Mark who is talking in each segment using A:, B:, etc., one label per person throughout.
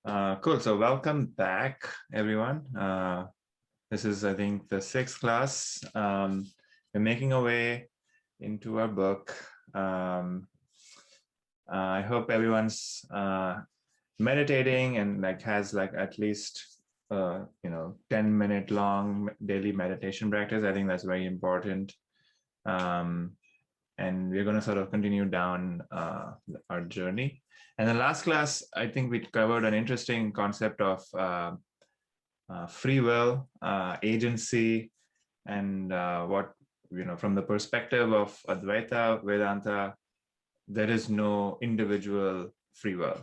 A: Cool. So welcome back, everyone. This is, I think, the sixth class. We're making our way into our book. I hope everyone's meditating and has at least 10-minute long daily meditation practice. I think that's very important. And we're going to sort of continue down our journey. And the last class, I think we covered an interesting concept of free will, agency, and what, from the perspective of Advaita Vedanta, there is no individual free will.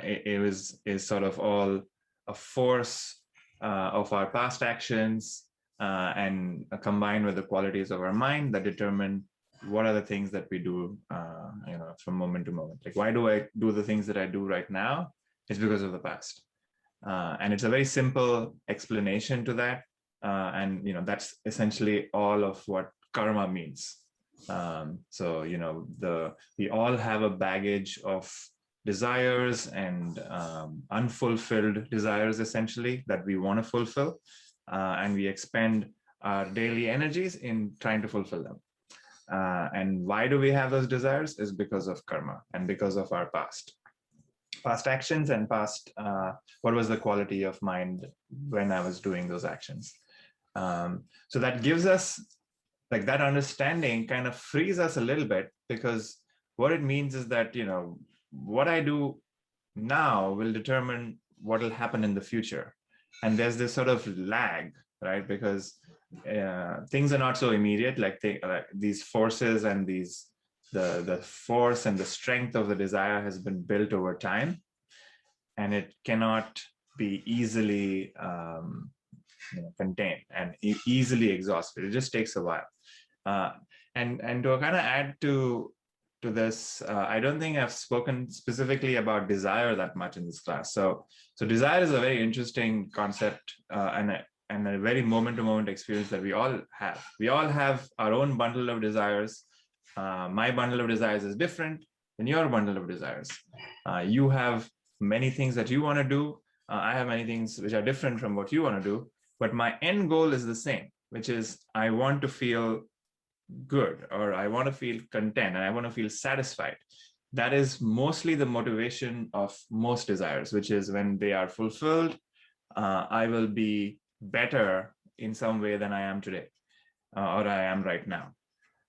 A: Is sort of all a force of our past actions and combined with the qualities of our mind that determine what are the things that we do, from moment to moment. Like, why do I do the things that I do right now? It's because of the past. And it's a very simple explanation to that. And, that's essentially all of what karma means. So, we all have a baggage of desires and unfulfilled desires, essentially, that we want to fulfill. And we expend our daily energies in trying to fulfill them. And why do we have those desires? Is because of karma and because of our past actions and past, what was the quality of mind when I was doing those actions. So that gives us, that understanding kind of frees us a little bit, because what it means is that, what I do now will determine what will happen in the future. And there's this sort of lag, right? Because things are not so immediate, these forces and the force and the strength of the desire has been built over time, and it cannot be easily contained and easily exhausted. It just takes a while. And to kind of add to this, I don't think I've spoken specifically about desire that much in this class. So desire is a very interesting concept and a very moment-to-moment experience that we all have. We all have our own bundle of desires. My bundle of desires is different than your bundle of desires. You have many things that you want to do. I have many things which are different from what you want to do. But my end goal is the same, which is I want to feel good, or I want to feel content, and I want to feel satisfied. That is mostly the motivation of most desires, which is when they are fulfilled, I will be better in some way than I am today, or I am right now.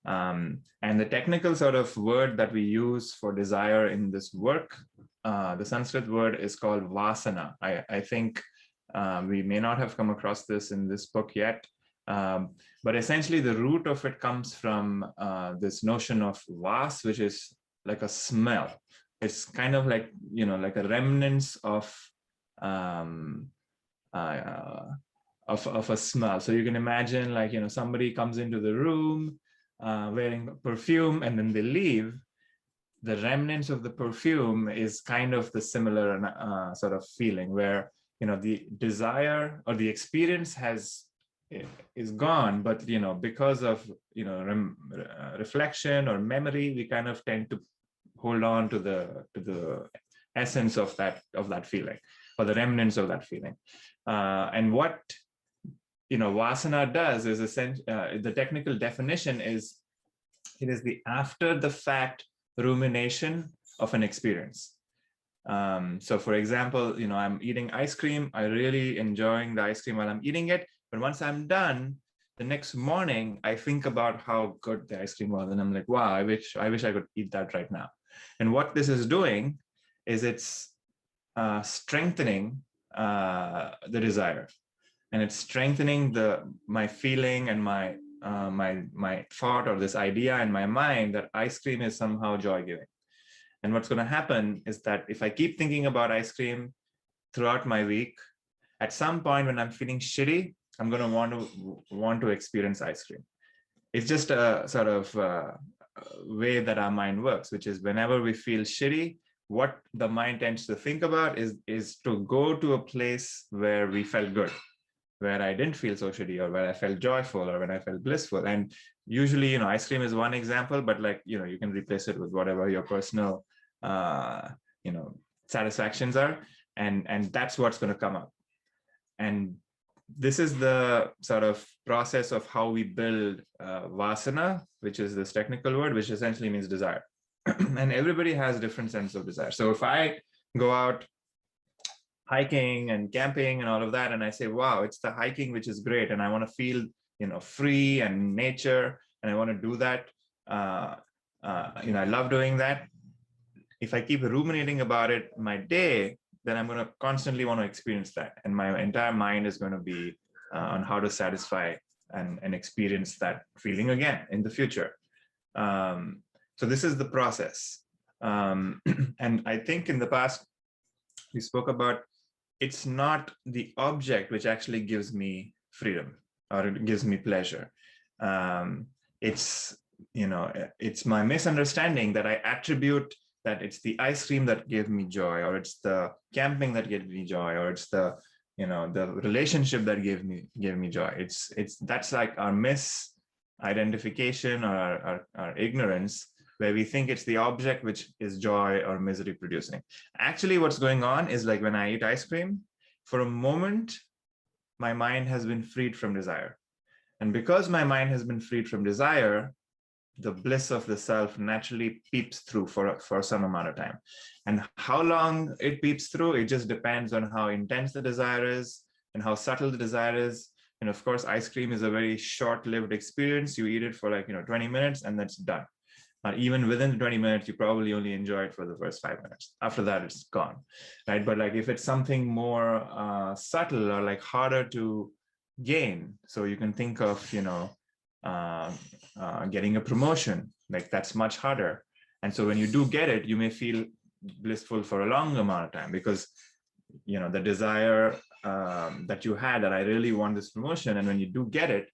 A: And the technical sort of word that we use for desire in this work, the Sanskrit word is called vasana. I think we may not have come across this in this book yet, but essentially the root of it comes from this notion of vas, which is like a smell. It's kind of like a remnants of a smell. So you can imagine somebody comes into the room wearing perfume, and then they leave. The remnants of the perfume is kind of the similar sort of feeling, where the desire or the experience is gone, but because of reflection or memory, we kind of tend to hold on to the essence of that feeling, or the remnants of that feeling. And what vasana does is essentially, the technical definition is, it is the after the fact rumination of an experience. So for example, I'm eating ice cream. I'm really enjoying the ice cream while I'm eating it. But once I'm done, the next morning, I think about how good the ice cream was. And I'm like, wow, I wish I could eat that right now. And what this is doing is it's strengthening the desire. And it's strengthening my feeling and my thought, or this idea in my mind that ice cream is somehow joy-giving. And what's going to happen is that if I keep thinking about ice cream throughout my week, at some point when I'm feeling shitty, I'm going to want to experience ice cream. It's just a sort of way that our mind works, which is whenever we feel shitty, what the mind tends to think about is to go to a place where we felt good, where I didn't feel so shitty, or where I felt joyful, or when I felt blissful. And usually, ice cream is one example, but you can replace it with whatever your personal, satisfactions are. and that's what's going to come up. And this is the sort of process of how we build vasana, which is this technical word, which essentially means desire. And everybody has different sense of desire. So if I go out hiking and camping and all of that, and I say, wow, it's the hiking which is great, and I want to feel, free and nature, and I want to do that, I love doing that. If I keep ruminating about it my day, then I'm going to constantly want to experience that, and my entire mind is going to be on how to satisfy and experience that feeling again in the future. So this is the process. And I think in the past, we spoke about, it's not the object which actually gives me freedom or it gives me pleasure. It's my misunderstanding that I attribute that it's the ice cream that gave me joy, or it's the camping that gave me joy, or it's the the relationship that gave me joy. That's like our misidentification or our ignorance, where we think it's the object which is joy or misery producing. Actually, what's going on is, like, when I eat ice cream, for a moment, my mind has been freed from desire. And because my mind has been freed from desire, the bliss of the self naturally peeps through for some amount of time. And how long it peeps through, it just depends on how intense the desire is and how subtle the desire is. And of course, ice cream is a very short-lived experience. You eat it for 20 minutes and that's done. Even within 20 minutes, you probably only enjoy it for the first 5 minutes. After that, it's gone, right? But if it's something more subtle or harder to gain, so you can think of, getting a promotion, that's much harder. And so when you do get it, you may feel blissful for a long amount of time, because the desire that you had, that I really want this promotion, and when you do get it,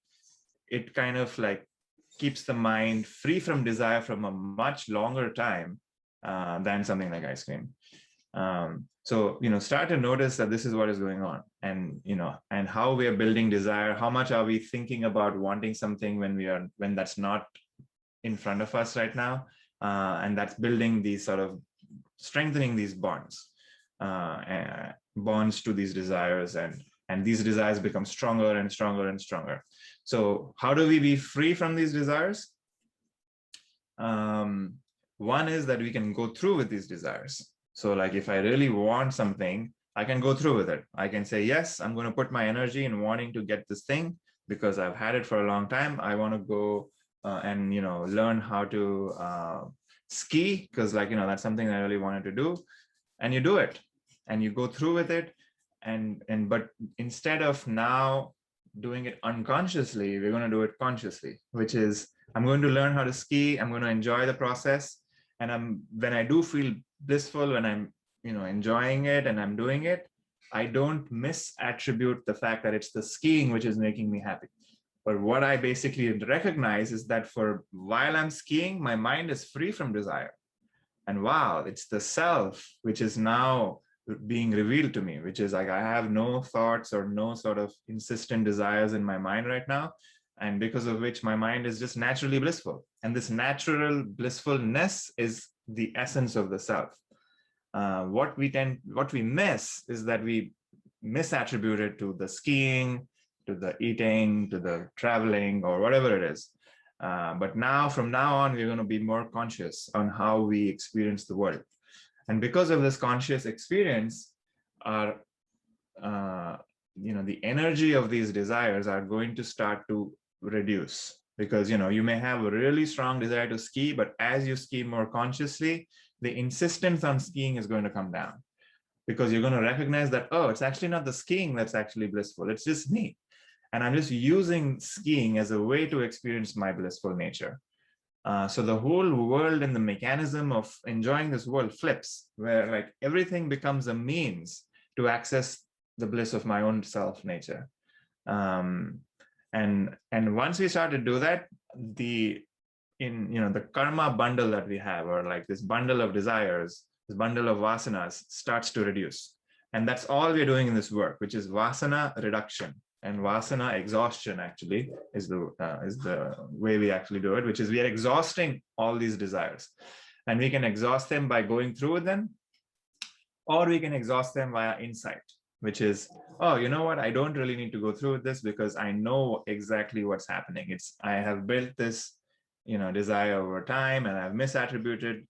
A: it kind of keeps the mind free from desire from a much longer time than something like ice cream. So start to notice that this is what is going on, and and how we are building desire. How much are we thinking about wanting something when that's not in front of us right now, and that's building these sort of strengthening these bonds to these desires, and these desires become stronger and stronger and stronger. So how do we be free from these desires? One is that we can go through with these desires. So if I really want something, I can go through with it. I can say, yes, I'm going to put my energy in wanting to get this thing because I've had it for a long time. I want to go and learn how to ski, because that's something I really wanted to do. And you do it and you go through with it. But instead of now doing it unconsciously, we're going to do it consciously, which is, I'm going to learn how to ski. I'm going to enjoy the process. And when I do feel blissful, when I'm enjoying it and I'm doing it, I don't misattribute the fact that it's the skiing which is making me happy. But what I basically recognize is that for while I'm skiing, my mind is free from desire. And wow, it's the self which is now being revealed to me, which is I have no thoughts or no sort of insistent desires in my mind right now. And because of which my mind is just naturally blissful. And this natural blissfulness is the essence of the self. What we miss is that we misattribute it to the skiing, to the eating, to the traveling, or whatever it is. But from now on, we're going to be more conscious on how we experience the world. And because of this conscious experience, the energy of these desires are going to start to reduce, because you may have a really strong desire to ski, but as you ski more consciously, the insistence on skiing is going to come down, because you're going to recognize that, oh, it's actually not the skiing that's actually blissful, it's just me, and I'm just using skiing as a way to experience my blissful nature. So the whole world and the mechanism of enjoying this world flips, where everything becomes a means to access the bliss of my own self nature. And once we start to do that, the karma bundle that we have, or this bundle of desires, this bundle of vasanas, starts to reduce. And that's all we're doing in this work, which is vasana reduction. And vasana exhaustion actually is the way we actually do it, which is we are exhausting all these desires. And we can exhaust them by going through with them, or we can exhaust them via insight, which is, oh, you know what, I don't really need to go through with this because I know exactly what's happening. I have built this, desire over time, and I've misattributed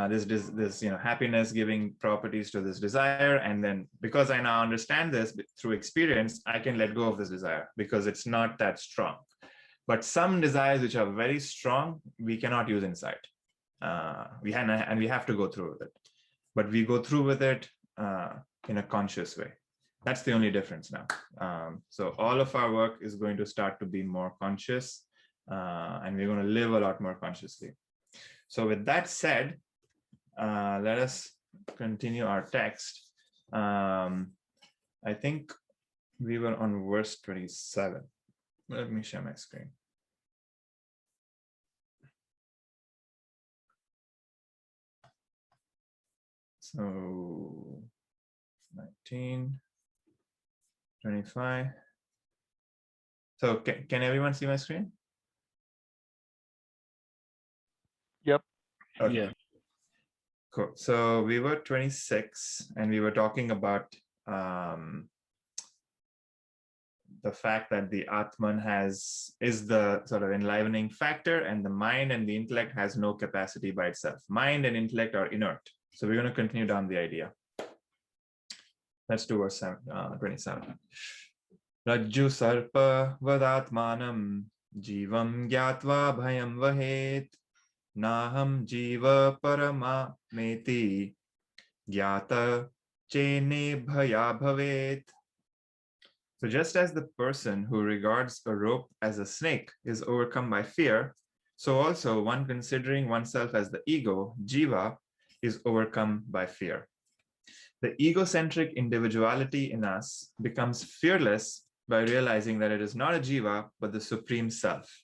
A: this happiness giving properties to this desire, and then because I now understand this through experience, I can let go of this desire because it's not that strong. But some desires which are very strong, we cannot use insight. We have to go through with it, but we go through with it in a conscious way. That's the only difference now. So all of our work is going to start to be more conscious, and we're going to live a lot more consciously. So with that said, let us continue our text. I think we were on verse 27. Let me share my screen. So 19, 25. So can everyone see my screen?
B: Yep.
A: Okay.
B: Yeah.
A: Cool. So we were 26, and we were talking about the fact that the Atman is the sort of enlivening factor, and the mind and the intellect has no capacity by itself. Mind and intellect are inert. So we're going to continue down the idea. Let's do verse 27. Rajju sarpa vadatmanam jivam gyatva bhayam vahet naham jiva parama meti gyata chene bhaya bhavet. So just as the person who regards a rope as a snake is overcome by fear, so also one considering oneself as the ego, jiva, is overcome by fear. The egocentric individuality in us becomes fearless by realizing that it is not a jiva, but the supreme self.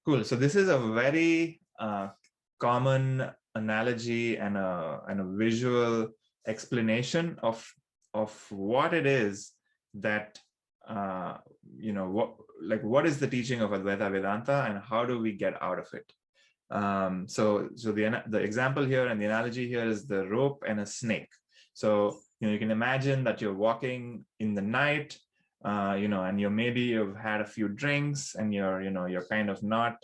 A: Cool. So this is a very common analogy and a visual explanation of what it is that what is the teaching of Advaita Vedanta and how do we get out of it? So the example here and the analogy here is the rope and a snake. So you can imagine that you're walking in the night, and you've had a few drinks, and you're kind of not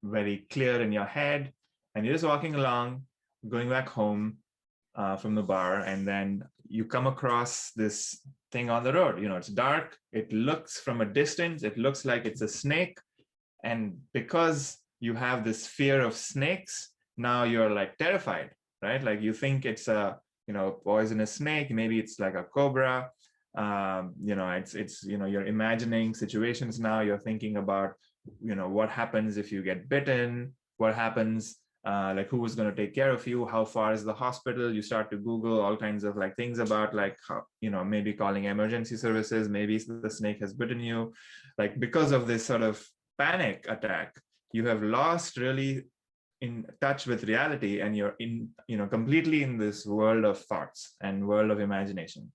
A: very clear in your head, and you're just walking along, going back home from the bar, and then you come across this thing on the road. It's dark. It looks from a distance, it looks like it's a snake. And because you have this fear of snakes, now you're like terrified, right? Like you think it's a, poisonous snake. Maybe it's like a cobra. You're imagining situations now. You're thinking about, what happens if you get bitten? What happens? Like who is going to take care of you? How far is the hospital? You start to Google all kinds of like things about like how, maybe calling emergency services. Maybe the snake has bitten you. Like because of this sort of panic attack, you have lost really in touch with reality, and you're in, completely in this world of thoughts and world of imagination.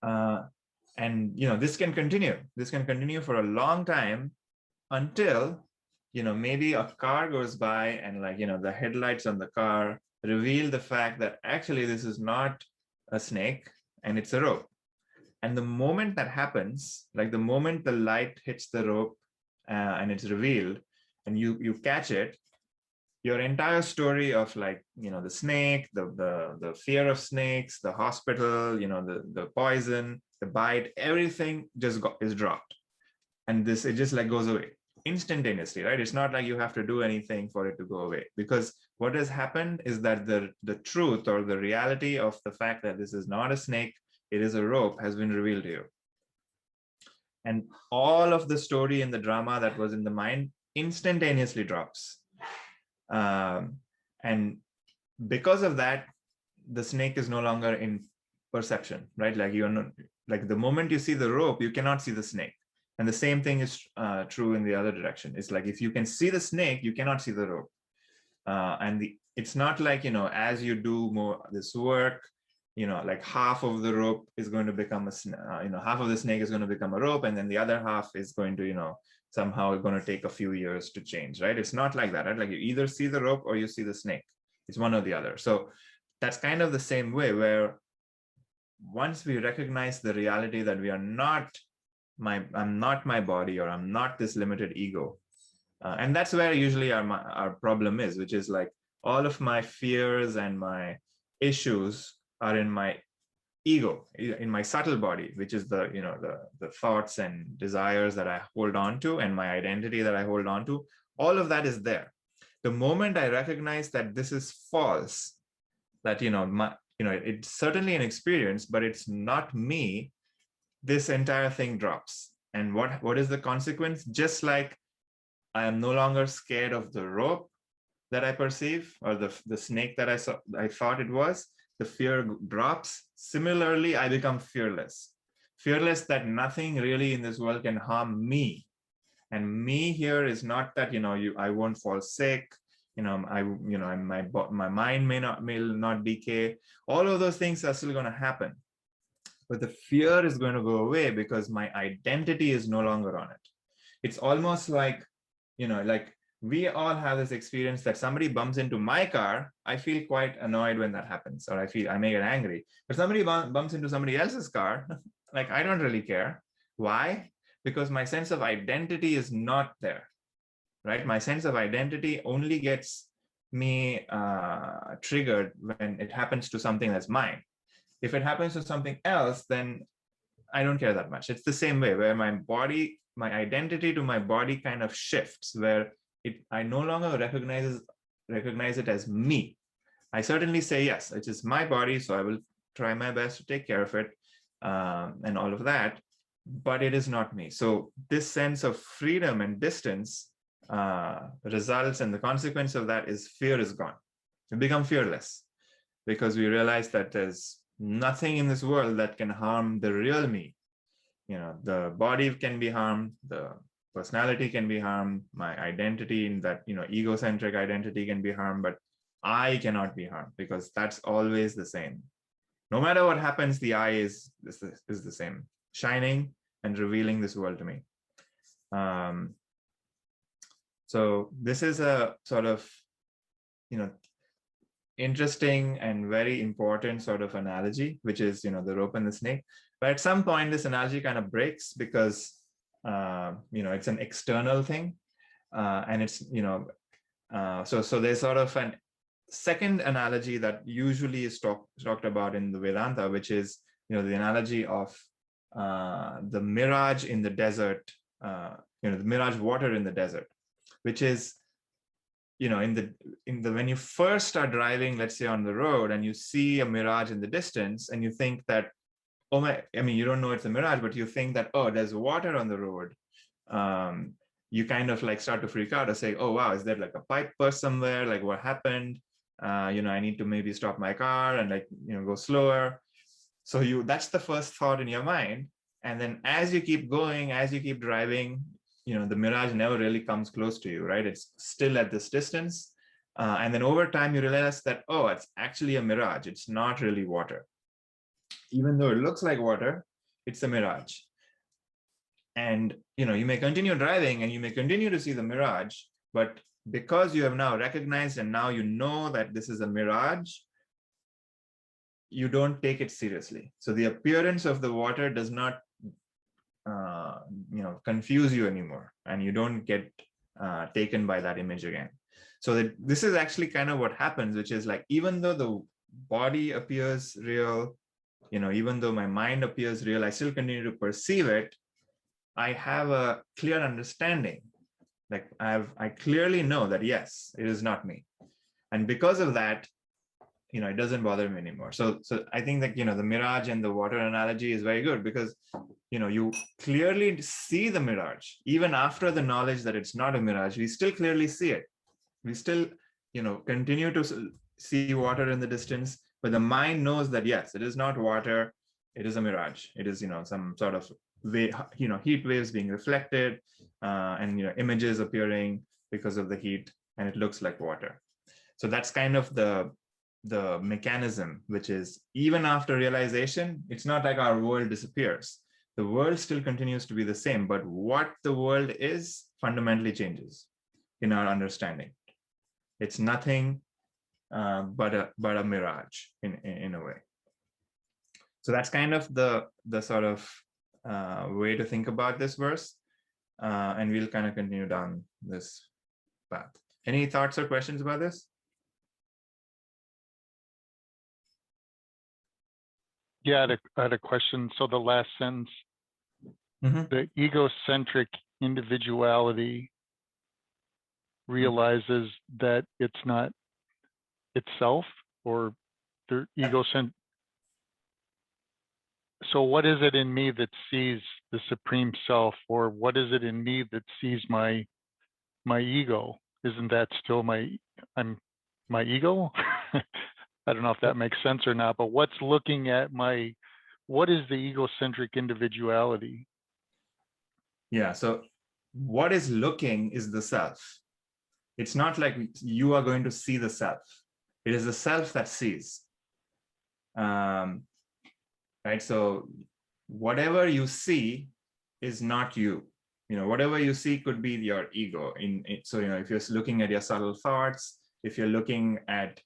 A: And this can continue for a long time until maybe a car goes by and the headlights on the car reveal the fact that actually this is not a snake and it's a rope. And the moment that happens, like the moment the light hits the rope and it's revealed and you catch it, your entire story of the snake, the fear of snakes, the hospital, the poison, the bite, everything just is dropped. And it just goes away instantaneously, right? It's not like you have to do anything for it to go away, because what has happened is that the truth or the reality of the fact that this is not a snake, it is a rope, has been revealed to you. And all of the story and the drama that was in the mind instantaneously drops. And because of that, the snake is no longer in perception, right? Like you're not, like the moment you see the rope, you cannot see the snake. And the same thing is true in the other direction. It's like if you can see the snake, you cannot see the rope. It's not like, as you do more this work, like half of the rope is going to become half of the snake is going to become a rope, and then the other half is going to, somehow going to take a few years to change, right? It's not like that, right? Like you either see the rope or you see the snake. It's one or the other. So that's kind of the same way, where once we recognize the reality that we are not I'm not my body, or I'm not this limited ego. And that's where usually our problem is, which is like all of my fears and my issues are in my ego, in my subtle body, which is the, the thoughts and desires that I hold on to, and my identity that I hold on to. All of that is there. The moment I recognize that this is false, that, it's certainly an experience, but it's not me, this entire thing drops. And what is the consequence? Just like I am no longer scared of the rope that I perceive, or the snake that I thought it was, the fear drops. Similarly, I become fearless. Fearless that nothing really in this world can harm me. And me here is not that, I won't fall sick, my mind may not decay. All of those things are still going to happen. But the fear is going to go away because my identity is no longer on it. It's almost like, like we all have this experience that somebody bumps into my car. I feel quite annoyed when that happens, or I may get angry. But somebody bumps into somebody else's car, like I don't really care. Why? Because my sense of identity is not there, right? My sense of identity only gets me triggered when it happens to something that's mine. If it happens to something else, then I don't care that much. It's the same way, where my identity to my body kind of shifts, where I no longer recognize it as me. I certainly say, yes, it is my body, so I will try my best to take care of it, and all of that, but it is not me. So this sense of freedom and distance results, and the consequence of that is fear is gone. We become fearless because we realize that there's nothing in this world that can harm the real me. The body can be harmed, the personality can be harmed, my identity in that, egocentric identity can be harmed, but I cannot be harmed, because that's always the same. No matter what happens, the I is the same, shining and revealing this world to me. So this is a sort of, interesting and very important sort of analogy, which is, the rope and the snake. But at some point, this analogy kind of breaks because, it's an external thing. And it's, so there's sort of an second analogy that usually is talked about in the Vedanta, which is, the analogy of the mirage in the desert, the mirage water in the desert, which is, when you first start driving, let's say on the road, and you see a mirage in the distance, and you think that, you don't know it's a mirage, but you think that, oh, there's water on the road. You kind of like start to freak out and say, oh, wow, is there like a pipe burst somewhere? Like what happened? I need to maybe stop my car and go slower. So that's the first thought in your mind. And then as you keep going, as you keep driving, the mirage never really comes close to you, right? It's still at this distance. And then over time, you realize that, oh, it's actually a mirage. It's not really water. Even though it looks like water, it's a mirage. And, you may continue driving and you may continue to see the mirage, but because you have now recognized and now you know that this is a mirage, you don't take it seriously. So the appearance of the water does not confuse you anymore, and you don't get taken by that image again. So this is actually kind of what happens, which is like, even though the body appears real, even though my mind appears real, I still continue to perceive it. I have a clear understanding. Like I clearly know that, yes, it is not me. And because of that, it doesn't bother me anymore. So I think that, the mirage and the water analogy is very good, because, you clearly see the mirage. Even after the knowledge that it's not a mirage, we still clearly see it. We still, continue to see water in the distance, but the mind knows that, yes, it is not water, it is a mirage. It is, some sort of heat waves being reflected, and, images appearing because of the heat, and it looks like water. So that's kind of the mechanism, which is, even after realization, it's not like our world disappears. The world still continues to be the same, but what the world is fundamentally changes in our understanding. It's nothing but a mirage in a way. So that's kind of the sort of way to think about this verse, and we'll kind of continue down this path. Any thoughts or questions about this?
B: Yeah, I had a question. So the last sentence, the egocentric individuality realizes that it's not itself, or the egocentric. So what is it in me that sees the supreme self, or what is it in me that sees my ego? Isn't that still my ego? I don't know if that makes sense or not, but what's looking at what is the egocentric individuality?
A: Yeah, so what is looking is the self. It's not like you are going to see the self. It is the self that sees. Right? So whatever you see is not you. Whatever you see could be your ego. So if you're looking at your subtle thoughts, if you're looking at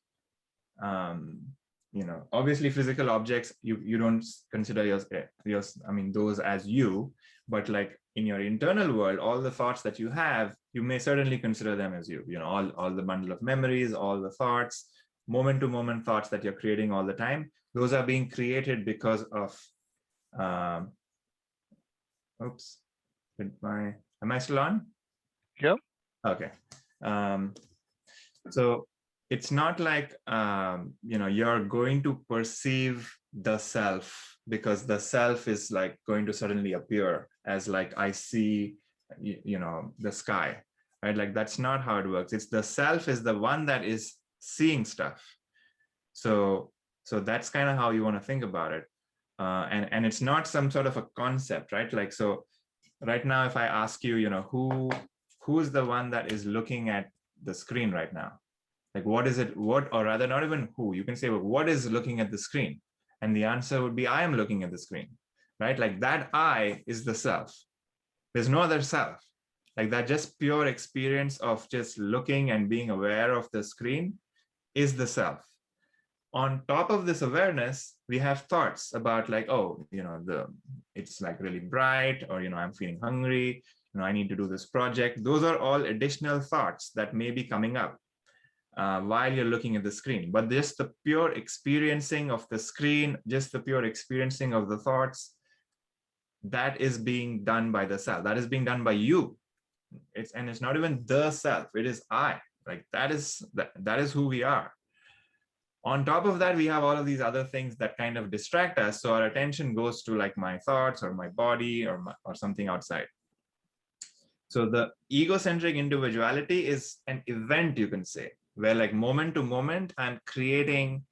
A: obviously physical objects, you don't consider those as you, but like in your internal world, all the thoughts that you have, you may certainly consider them as you. All the bundle of memories, all the thoughts, moment to moment thoughts that you're creating all the time, those are being created because of oops, am I still on?
B: Yep.
A: Okay. So it's not like you're going to perceive the self because the self is like going to suddenly appear as like I see the sky, right? Like that's not how it works. It's the self is the one that is seeing stuff. So that's kind of how you want to think about it. And it's not some sort of a concept, right? Like, so right now, if I ask you, who's the one that is looking at the screen right now? Like, what is it? Or rather, not even who. You can say, well, what is looking at the screen? And the answer would be, I am looking at the screen, right? Like that I is the self. There's no other self. Like that just pure experience of just looking and being aware of the screen is the self. On top of this awareness, we have thoughts about like, oh, it's like really bright, or, I'm feeling hungry, I need to do this project. Those are all additional thoughts that may be coming up while you're looking at the screen. But just the pure experiencing of the screen, just the pure experiencing of the thoughts, that is being done by the self. That is being done by you. It's not even the self. It is I. Like that is who we are. On top of that, we have all of these other things that kind of distract us. So our attention goes to like my thoughts or my body or something outside. So the egocentric individuality is an event, you can say, where like moment to moment, I'm creating,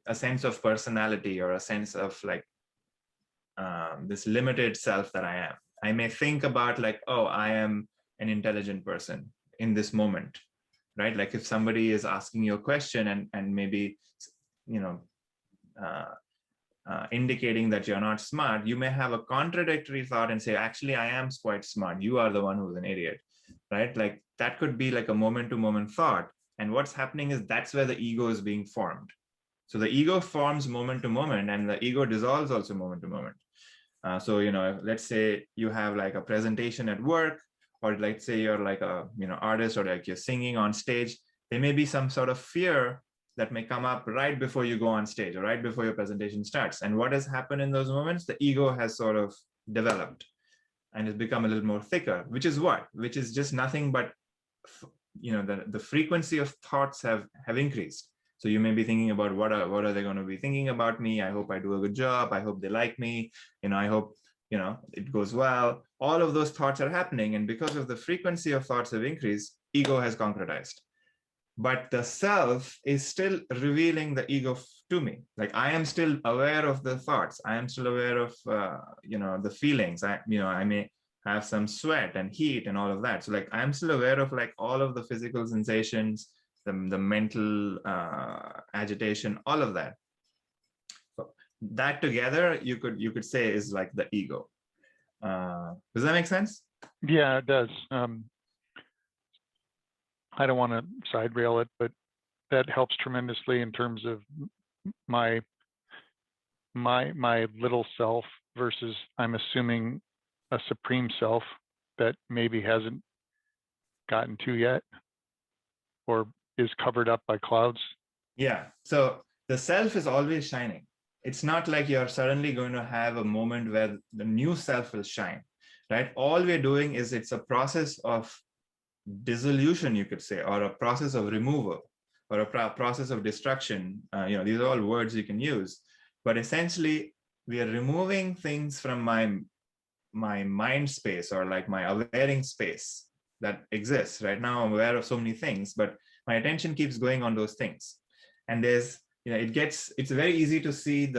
A: a sense of personality or a sense of like this limited self that I am. I may think about like, oh, I am an intelligent person in this moment, right? Like if somebody is asking you a question and maybe, indicating that you're not smart, you may have a contradictory thought and say, actually, I am quite smart. You are the one who's an idiot, right? Like that could be like a moment to moment thought. And what's happening is that's where the ego is being formed. So the ego forms moment to moment, and the ego dissolves also moment to moment. So, let's say you have like a presentation at work, or let's say you're like a, artist, or like you're singing on stage, there may be some sort of fear that may come up right before you go on stage or right before your presentation starts. And what has happened in those moments? The ego has sort of developed and has become a little more thicker, which is just nothing but, the frequency of thoughts have increased. So you may be thinking about what are they going to be thinking about me? I hope I do a good job. I hope they like me. I hope, it goes well. All of those thoughts are happening. And because of the frequency of thoughts have increased, ego has concretized. But the self is still revealing the ego to me. Like I am still aware of the thoughts. I am still aware of, the feelings. I may have some sweat and heat and all of that. So like I'm still aware of like all of the physical sensations, the mental agitation, all of that. So that together, you could say is like the ego. Does that make sense?
B: Yeah, it does. I don't want to side rail it, but that helps tremendously in terms of my little self versus I'm assuming a supreme self that maybe hasn't gotten to yet or is covered up by clouds.
A: Yeah. So the self is always shining. It's not like you're suddenly going to have a moment where the new self will shine, right? All we're doing is it's a process of dissolution, you could say, or a process of removal, or a process of destruction. These are all words you can use, but essentially we are removing things from my mind space, or like my awareing space that exists right now. I'm aware of so many things, but my attention keeps going on those things. And there's, it's very easy to see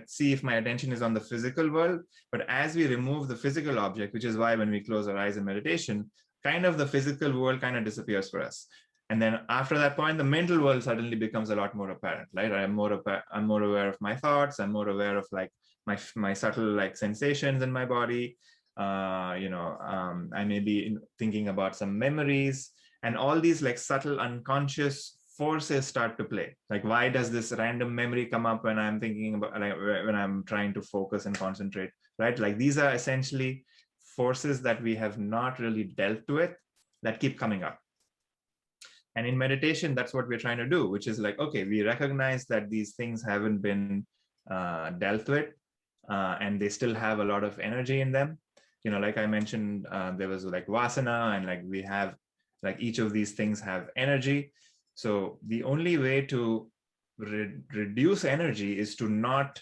A: see if my attention is on the physical world. But as we remove the physical object, which is why when we close our eyes in meditation, kind of the physical world kind of disappears for us. And then after that point, the mental world suddenly becomes a lot more apparent, right? I'm more aware of my thoughts. I'm more aware of like my subtle like sensations in my body. I may be thinking about some memories, and all these like subtle unconscious forces start to play. Like, why does this random memory come up when I'm thinking about, like, when I'm trying to focus and concentrate, right? Like, these are essentially forces that we have not really dealt with that keep coming up. And in meditation, that's what we're trying to do, which is like, okay, we recognize that these things haven't been dealt with, and they still have a lot of energy in them. Like I mentioned, there was like vasana, and like we have, like each of these things have energy. So the only way to reduce energy is to not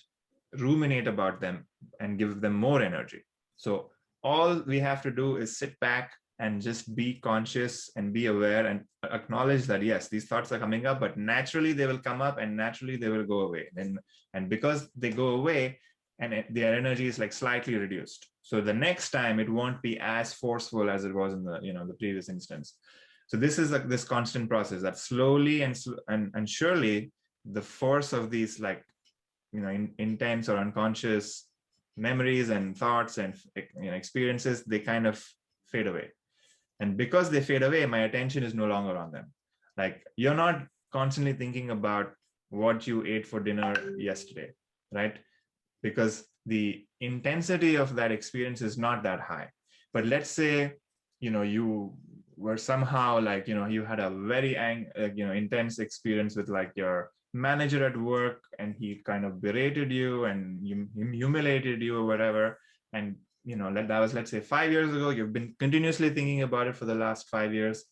A: ruminate about them and give them more energy. So all we have to do is sit back and just be conscious and be aware and acknowledge that, yes, these thoughts are coming up, but naturally they will come up and naturally they will go away. And because they go away, and their energy is like slightly reduced. So the next time it won't be as forceful as it was in the previous instance. So this is like this constant process that slowly and surely the force of these like, intense or unconscious memories and thoughts and experiences, they kind of fade away. And because they fade away, my attention is no longer on them. Like, you're not constantly thinking about what you ate for dinner yesterday, right? Because the intensity of that experience is not that high. But let's say, you were somehow like, you had a very intense experience with like your manager at work, and he kind of berated you and humiliated you or whatever. And that was, let's say, 5 years ago. You've been continuously thinking about it for the last 5 years,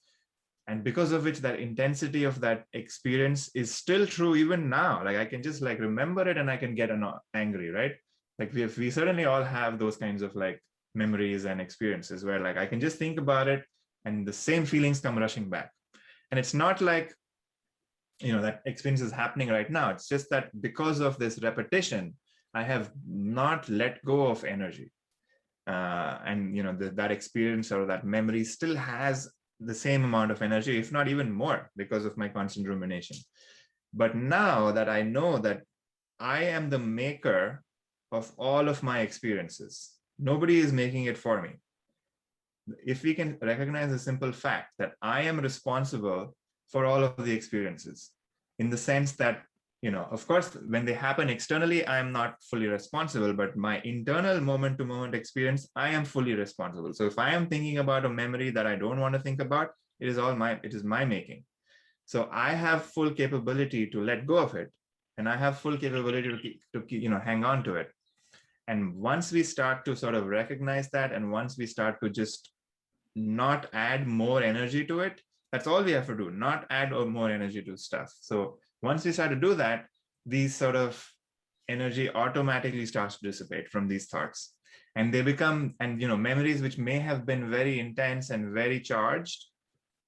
A: and because of which that intensity of that experience is still true even now. Like, I can just like remember it and I can get angry, right? Like we certainly all have those kinds of like memories and experiences where like I can just think about it and the same feelings come rushing back. And it's not like that experience is happening right now. It's just that because of this repetition, I have not let go of energy. And that experience or that memory still has the same amount of energy, if not even more, because of my constant rumination. But now that I know that I am the maker of all of my experiences, nobody is making it for me. If we can recognize the simple fact that I am responsible for all of the experiences, in the sense that, of course, when they happen externally, I am not fully responsible, but my internal moment-to-moment experience, I am fully responsible. So if I am thinking about a memory that I don't want to think about, it is my making. So I have full capability to let go of it, and I have full capability to hang on to it. And once we start to sort of recognize that, and once we start to just not add more energy to it, that's all we have to do, not add more energy to stuff. So once we start to do that, these sort of energy automatically starts to dissipate from these thoughts. And they become, and memories which may have been very intense and very charged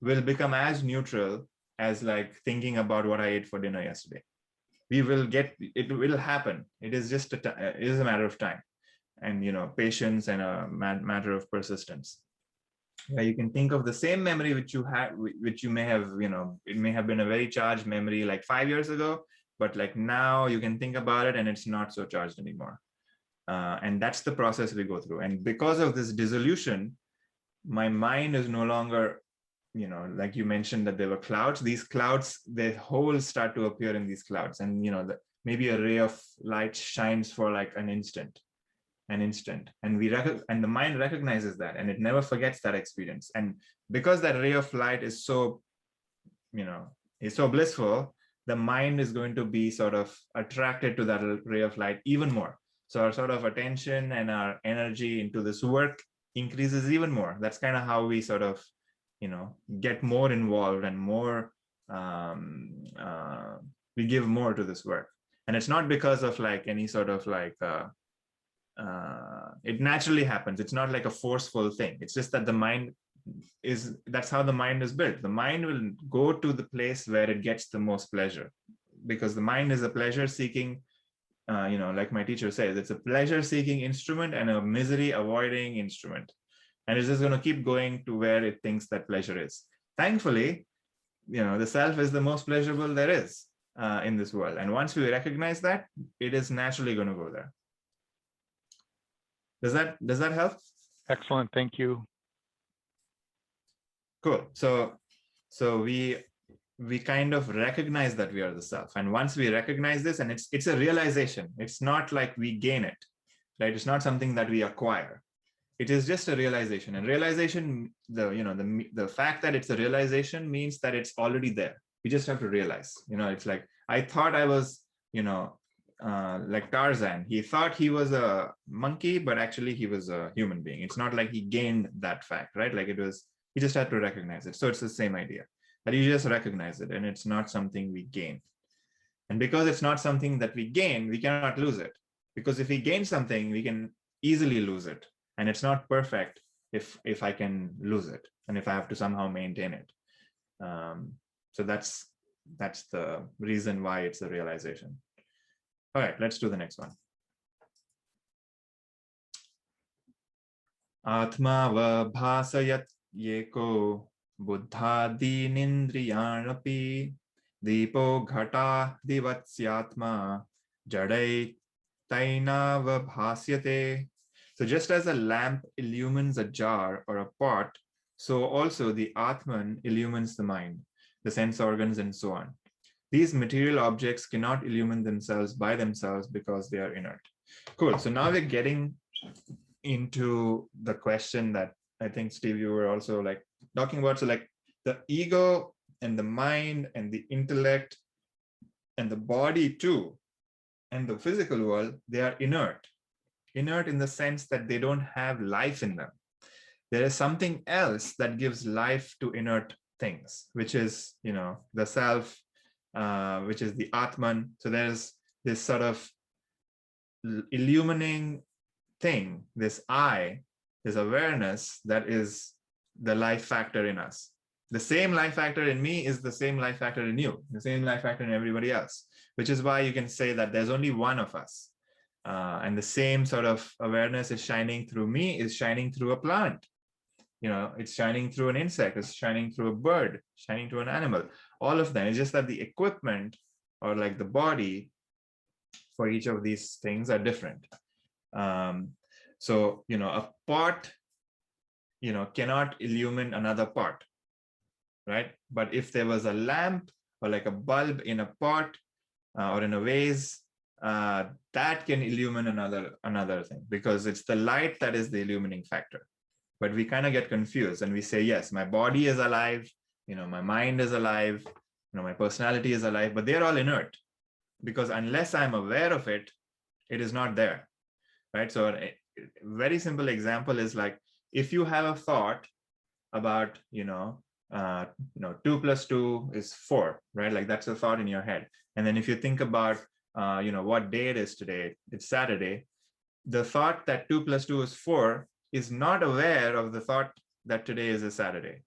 A: will become as neutral as like thinking about what I ate for dinner yesterday. It will happen. It is just it is a matter of time, and patience, and a matter of persistence. Yeah, you can think of the same memory which you may have, it may have been a very charged memory like 5 years ago, but like now you can think about it and it's not so charged anymore. And that's the process we go through. And because of this dissolution, my mind is no longer like you mentioned that there were clouds, these clouds, the holes start to appear in these clouds, and maybe a ray of light shines for like an instant, and the mind recognizes that, and it never forgets that experience. And because that ray of light is so blissful, the mind is going to be sort of attracted to that ray of light even more. So our sort of attention and our energy into this work increases even more. That's kind of how we sort of get more involved and more we give more to this work. And it's not because of like any sort of like it naturally happens. It's not like a forceful thing. It's just that the mind that's how the mind is built. The mind will go to the place where it gets the most pleasure, because the mind is a pleasure seeking, like my teacher says, it's a pleasure seeking instrument and a misery avoiding instrument. And it's just going to keep going to where it thinks that pleasure is. Thankfully, the self is the most pleasurable there is in this world. And once we recognize that, it is naturally going to go there. Does that help?
B: Excellent. Thank you.
A: Cool. So we kind of recognize that we are the self. And once we recognize this, and it's a realization, it's not like we gain it, right? It's not something that we acquire. It is just a realization. And realization, the fact that it's a realization means that it's already there. We just have to realize, it's like, I thought I was, like Tarzan. He thought he was a monkey, but actually he was a human being. It's not like he gained that fact, right? Like he just had to recognize it. So it's the same idea, that you just recognize it, and it's not something we gain. And because it's not something that we gain, we cannot lose it. Because if we gain something, we can easily lose it. And it's not perfect if I can lose it, and if I have to somehow maintain it. So that's the reason why it's a realization. All right, let's do the next one. Atma bhasayat yeko buddhadi nindriyanapi deepo ghata divatsyatma jadai tainava bhasyate. So just as a lamp illumines a jar or a pot, so also the Atman illumines the mind, the sense organs, and so on. These material objects cannot illumine themselves by themselves because they are inert. Cool. So now we're getting into the question that I think, Steve, you were also like talking about. So like the ego and the mind and the intellect and the body too, and the physical world, they are inert. Inert in the sense that they don't have life in them. There is something else that gives life to inert things, which is, the self, which is the Atman. So there's this sort of illumining thing, this I, this awareness that is the life factor in us. The same life factor in me is the same life factor in you, the same life factor in everybody else, which is why you can say that there's only one of us. And the same sort of awareness is shining through me, is shining through a plant. It's shining through an insect, it's shining through a bird, shining through an animal, all of them. It's just that the equipment, or like the body for each of these things, are different. So, a pot, cannot illumine another pot, right? But if there was a lamp or like a bulb in a pot or in a vase, that can illumine another thing, because it's the light that is the illumining factor. But we kind of get confused and we say, yes, my body is alive, my mind is alive, my personality is alive, but they're all inert, because unless I'm aware of it, it is not there, right? So a very simple example is like, if you have a thought about, 2 + 2 is 4, right? Like that's a thought in your head. And then if you think about, what day it is today, it's Saturday, the thought that 2 + 2 is 4 is not aware of the thought that today is a Saturday.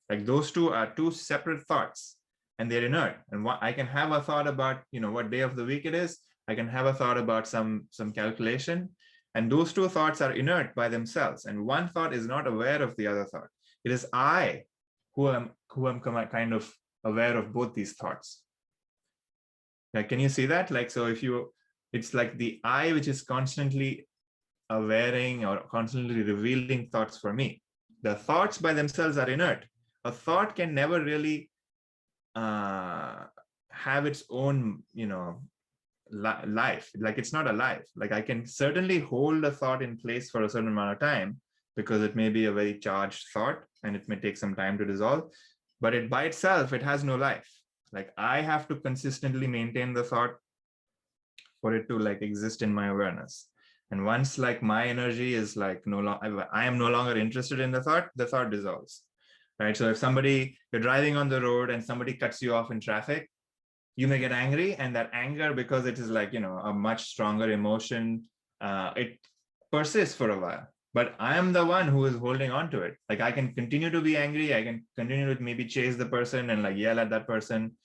A: Like those two are two separate thoughts, and they're inert. And I can have a thought about, what day of the week it is. I can have a thought about some calculation, and those two thoughts are inert by themselves. And one thought is not aware of the other thought. It is I who am kind of aware of both these thoughts. Like, can you see that? Like, so it's like the I, which is constantly awareing or constantly revealing thoughts for me. The thoughts by themselves are inert, a thought can never really have its own, life. Like it's not alive. Like I can certainly hold a thought in place for a certain amount of time because it may be a very charged thought and it may take some time to dissolve, but it by itself, it has no life. Like I have to consistently maintain the thought for it to like exist in my awareness. And once like my energy is like no longer, I am no longer interested in the thought dissolves, right? So if you're driving on the road and somebody cuts you off in traffic, you may get angry, and that anger, because it is like, a much stronger emotion, it persists for a while. But I am the one who is holding on to it. Like I can continue to be angry. I can continue to maybe chase the person and like yell at that person,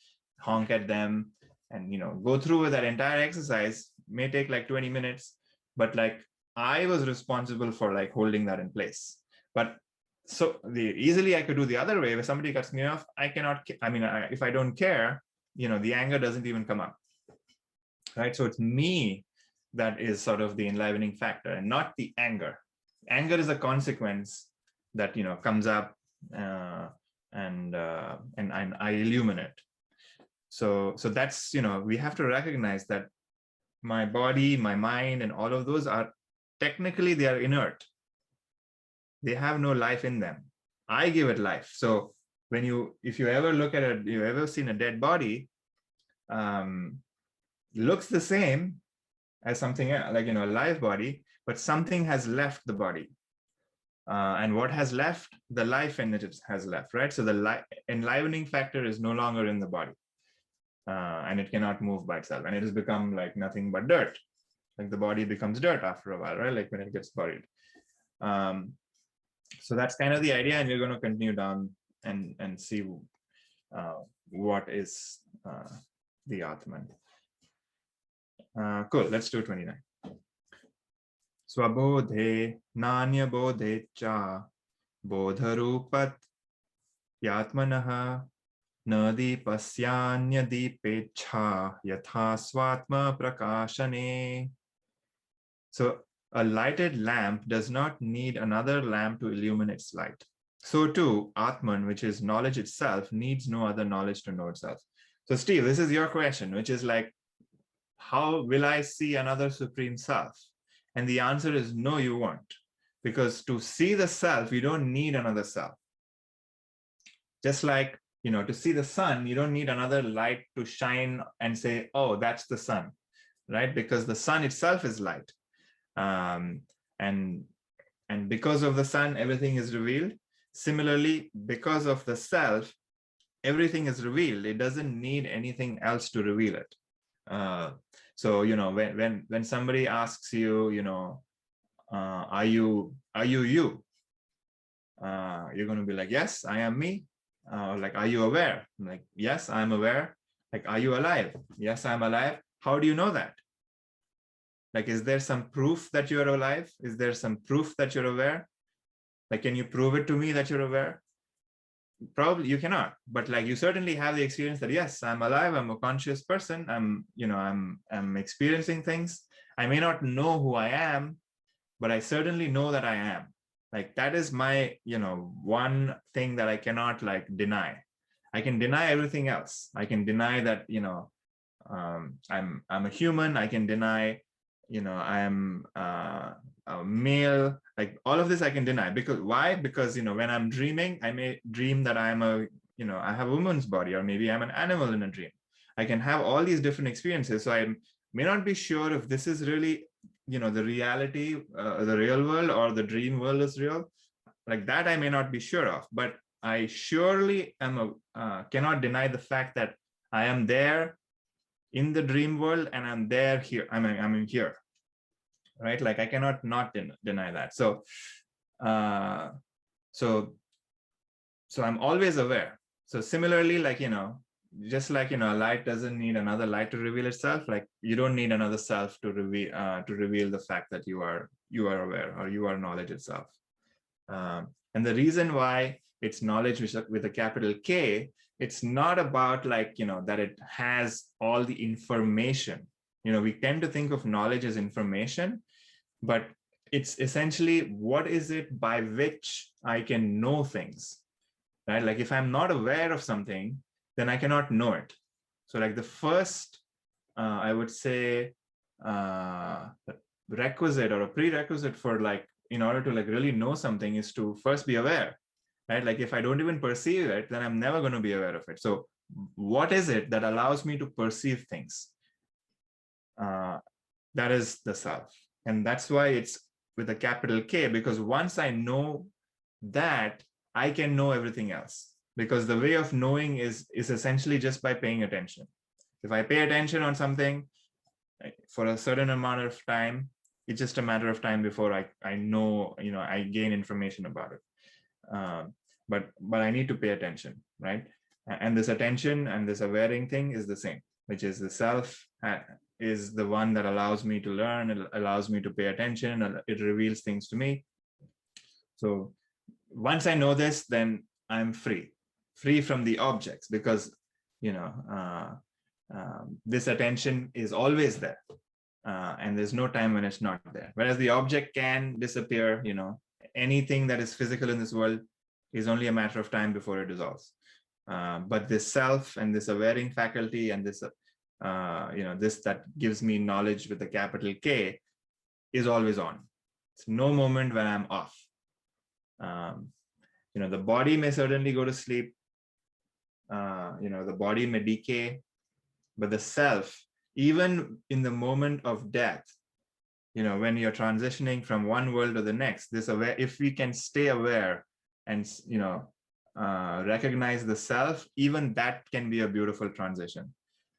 A: honk at them, and go through with that entire exercise. May take like 20 minutes, but like I was responsible for like holding that in place. But so easily I could do the other way. If somebody cuts me off, I cannot, if I don't care, the anger doesn't even come up, right? So it's me that is sort of the enlivening factor and not the anger. Anger is a consequence that, comes up and I illuminate. So that's, we have to recognize that my body, my mind, and all of those are technically, they are inert. They have no life in them. I give it life. So if you ever look at you've ever seen a dead body, looks the same as something else, like, a live body, but something has left the body. And what has left? The life in it has left, right? So the enlivening factor is no longer in the body. And it cannot move by itself. And it has become like nothing but dirt. Like the body becomes dirt after a while, right? Like when it gets buried. So that's kind of the idea. And we're going to continue down and see what is the Atman. Cool, let's do 29. Swabodhe nanya bodhe cha bodharupat yatmanaha nadi pasyanya dipecha yatha swatma prakashane. So a lighted lamp does not need another lamp to illuminate its light. So too, Atman, which is knowledge itself, needs no other knowledge to know itself. So Steve, this is your question, which is like, how will I see another supreme self? And the answer is no, you won't. Because to see the self, you don't need another self. Just like, to see the sun, you don't need another light to shine and say, oh, that's the sun, right? Because the sun itself is light. And because of the sun, everything is revealed. Similarly, because of the self, everything is revealed. It doesn't need anything else to reveal it. So, when somebody asks you, are you you? You're going to be like, yes, I am me. Like, are you aware? I'm like, yes, I'm aware. Like, are you alive? Yes, I'm alive. How do you know that? Like, is there some proof that you're alive? Is there some proof that you're aware? Like, can you prove it to me that you're aware? Probably you cannot, but like you certainly have the experience that yes, I'm alive, I'm a conscious person, I'm experiencing things. I may not know who I am, but I certainly know that I am. Like that is my, one thing that I cannot like deny. I can deny everything else. I can deny that, I'm a human. I can deny, I'm a male. Like all of this I can deny. Because why? Because, when I'm dreaming, I may dream that I'm I have a woman's body, or maybe I'm an animal in a dream. I can have all these different experiences. So I may not be sure if this is really, the reality, the real world, or the dream world is real. Like that I may not be sure of, but I surely am cannot deny the fact that I am there in the dream world and I'm there here. I'm in here, right? Like I cannot not deny that. So I'm always aware. So similarly, like, just like, a light doesn't need another light to reveal itself. Like you don't need another self to reveal the fact that you are aware, or you are knowledge itself. And the reason why it's knowledge with a capital K, it's not about like, that it has all the information. We tend to think of knowledge as information, but it's essentially what is it by which I can know things. right? Like if I'm not aware of something, then I cannot know it. So like the first, I would say, requisite or a prerequisite for like, in order to like really know something is to first be aware, right? Like if I don't even perceive it, then I'm never going to be aware of it. So what is it that allows me to perceive things? That is the self. And that's why it's with a capital K, because once I know that, I can know everything else. Because the way of knowing is essentially just by paying attention. If I pay attention on something for a certain amount of time, it's just a matter of time before I know, I gain information about it. But I need to pay attention, right? And this attention and this awareing thing is the same, which is the self is the one that allows me to learn, it allows me to pay attention, it reveals things to me. So once I know this, then I'm free from the objects, because this attention is always there, and there's no time when it's not there. Whereas the object can disappear, anything that is physical in this world is only a matter of time before it dissolves. But this self and this awareing faculty and this, this that gives me knowledge with a capital K is always on. It's no moment when I'm off. The body may certainly go to sleep. The body may decay, but the self, even in the moment of death, when you're transitioning from one world to the next, this aware, if we can stay aware and recognize the self, even that can be a beautiful transition.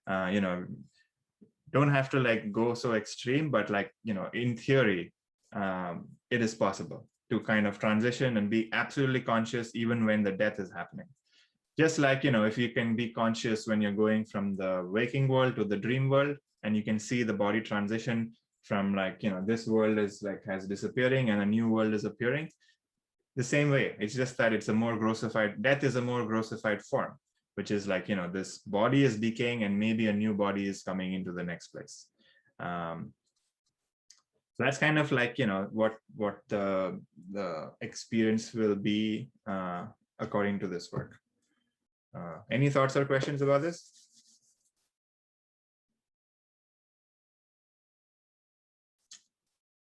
A: Don't have to like go so extreme, but like, in theory, it is possible to kind of transition and be absolutely conscious even when the death is happening. Just like, if you can be conscious when you're going from the waking world to the dream world, and you can see the body transition from like, this world is like has disappearing and a new world is appearing. The same way, it's just that it's a more grossified, death is a more grossified form, which is like, this body is decaying and maybe a new body is coming into the next place. So that's kind of like, what the experience will be according to this work. Any thoughts or questions about this?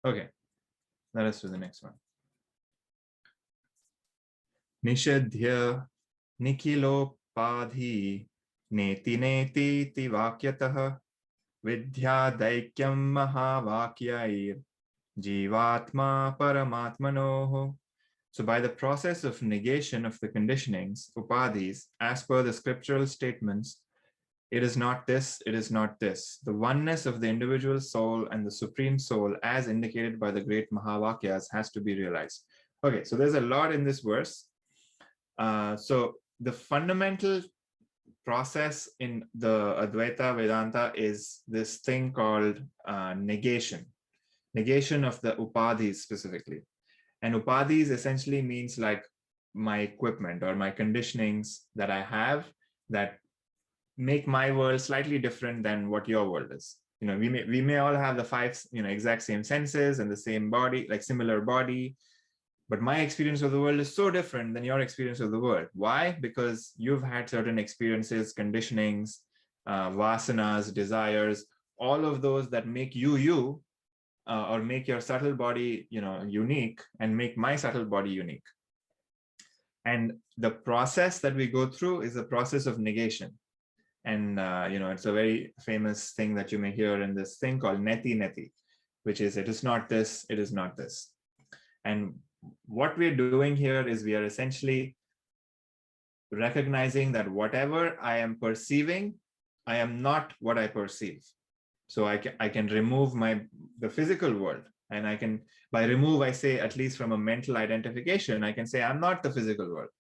A: Okay, let us do the next one. Nishadhya nikilopadhi neti neti ti vakyatah vidya daikyam mahavakyair jivatma paramatmanoho. So by the process of negation of the conditionings, upadhis, as per the scriptural statements, it is not this, it is not this. The oneness of the individual soul and the supreme soul, as indicated by the great Mahavakyas, has to be realized. Okay, so there's a lot in this verse. So the fundamental process in the Advaita Vedanta is this thing called negation of the upadhis specifically. And upadhis essentially means like my equipment or my conditionings that I have that make my world slightly different than what your world is. We may all have the five, exact same senses and the same body, like similar body, but my experience of the world is so different than your experience of the world. Why? Because you've had certain experiences, conditionings, vasanas, desires, all of those that make you, or make your subtle body, unique, and make my subtle body unique. And the process that we go through is a process of negation. And, it's a very famous thing that you may hear in this thing called neti neti, which is, it is not this, it is not this. And what we're doing here is we are essentially recognizing that whatever I am perceiving, I am not what I perceive. So I can remove the physical world, and I can, by remove, I say, at least from a mental identification, I can say I'm not the physical world.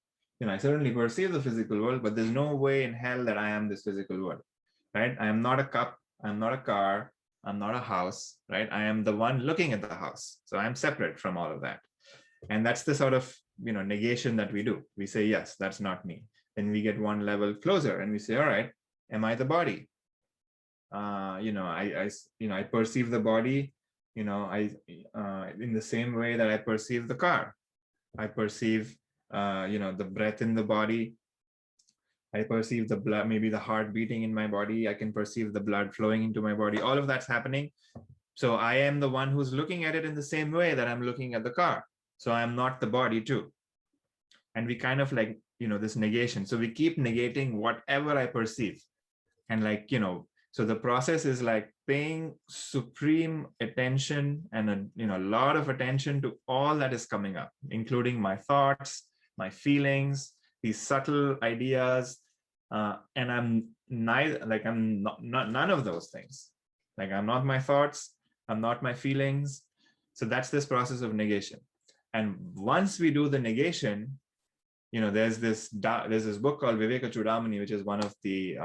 A: I certainly perceive the physical world, but there's no way in hell that I am this physical world, right? I am not a cup, I'm not a car, I'm not a house, right? I am the one looking at the house. So I'm separate from all of that. And that's the sort of, negation that we do. We say, yes, that's not me. Then we get one level closer and we say, all right, am I the body? I perceive the body, in the same way that I perceive the car. I perceive the breath in the body. I perceive the blood, maybe the heart beating in my body. I can perceive the blood flowing into my body. All of that's happening. So I am the one who's looking at it in the same way that I'm looking at the car. So I'm not the body too. And we kind of like, this negation. So we keep negating whatever I perceive. And like, so the process is like paying supreme attention and a lot of attention to all that is coming up, including my thoughts, my feelings, these subtle ideas. And I'm neither, like I'm not none of those things. Like I'm not my thoughts, I'm not my feelings. So that's this process of negation. And once we do the negation, there's this book called Viveka Chudamani, which is one of the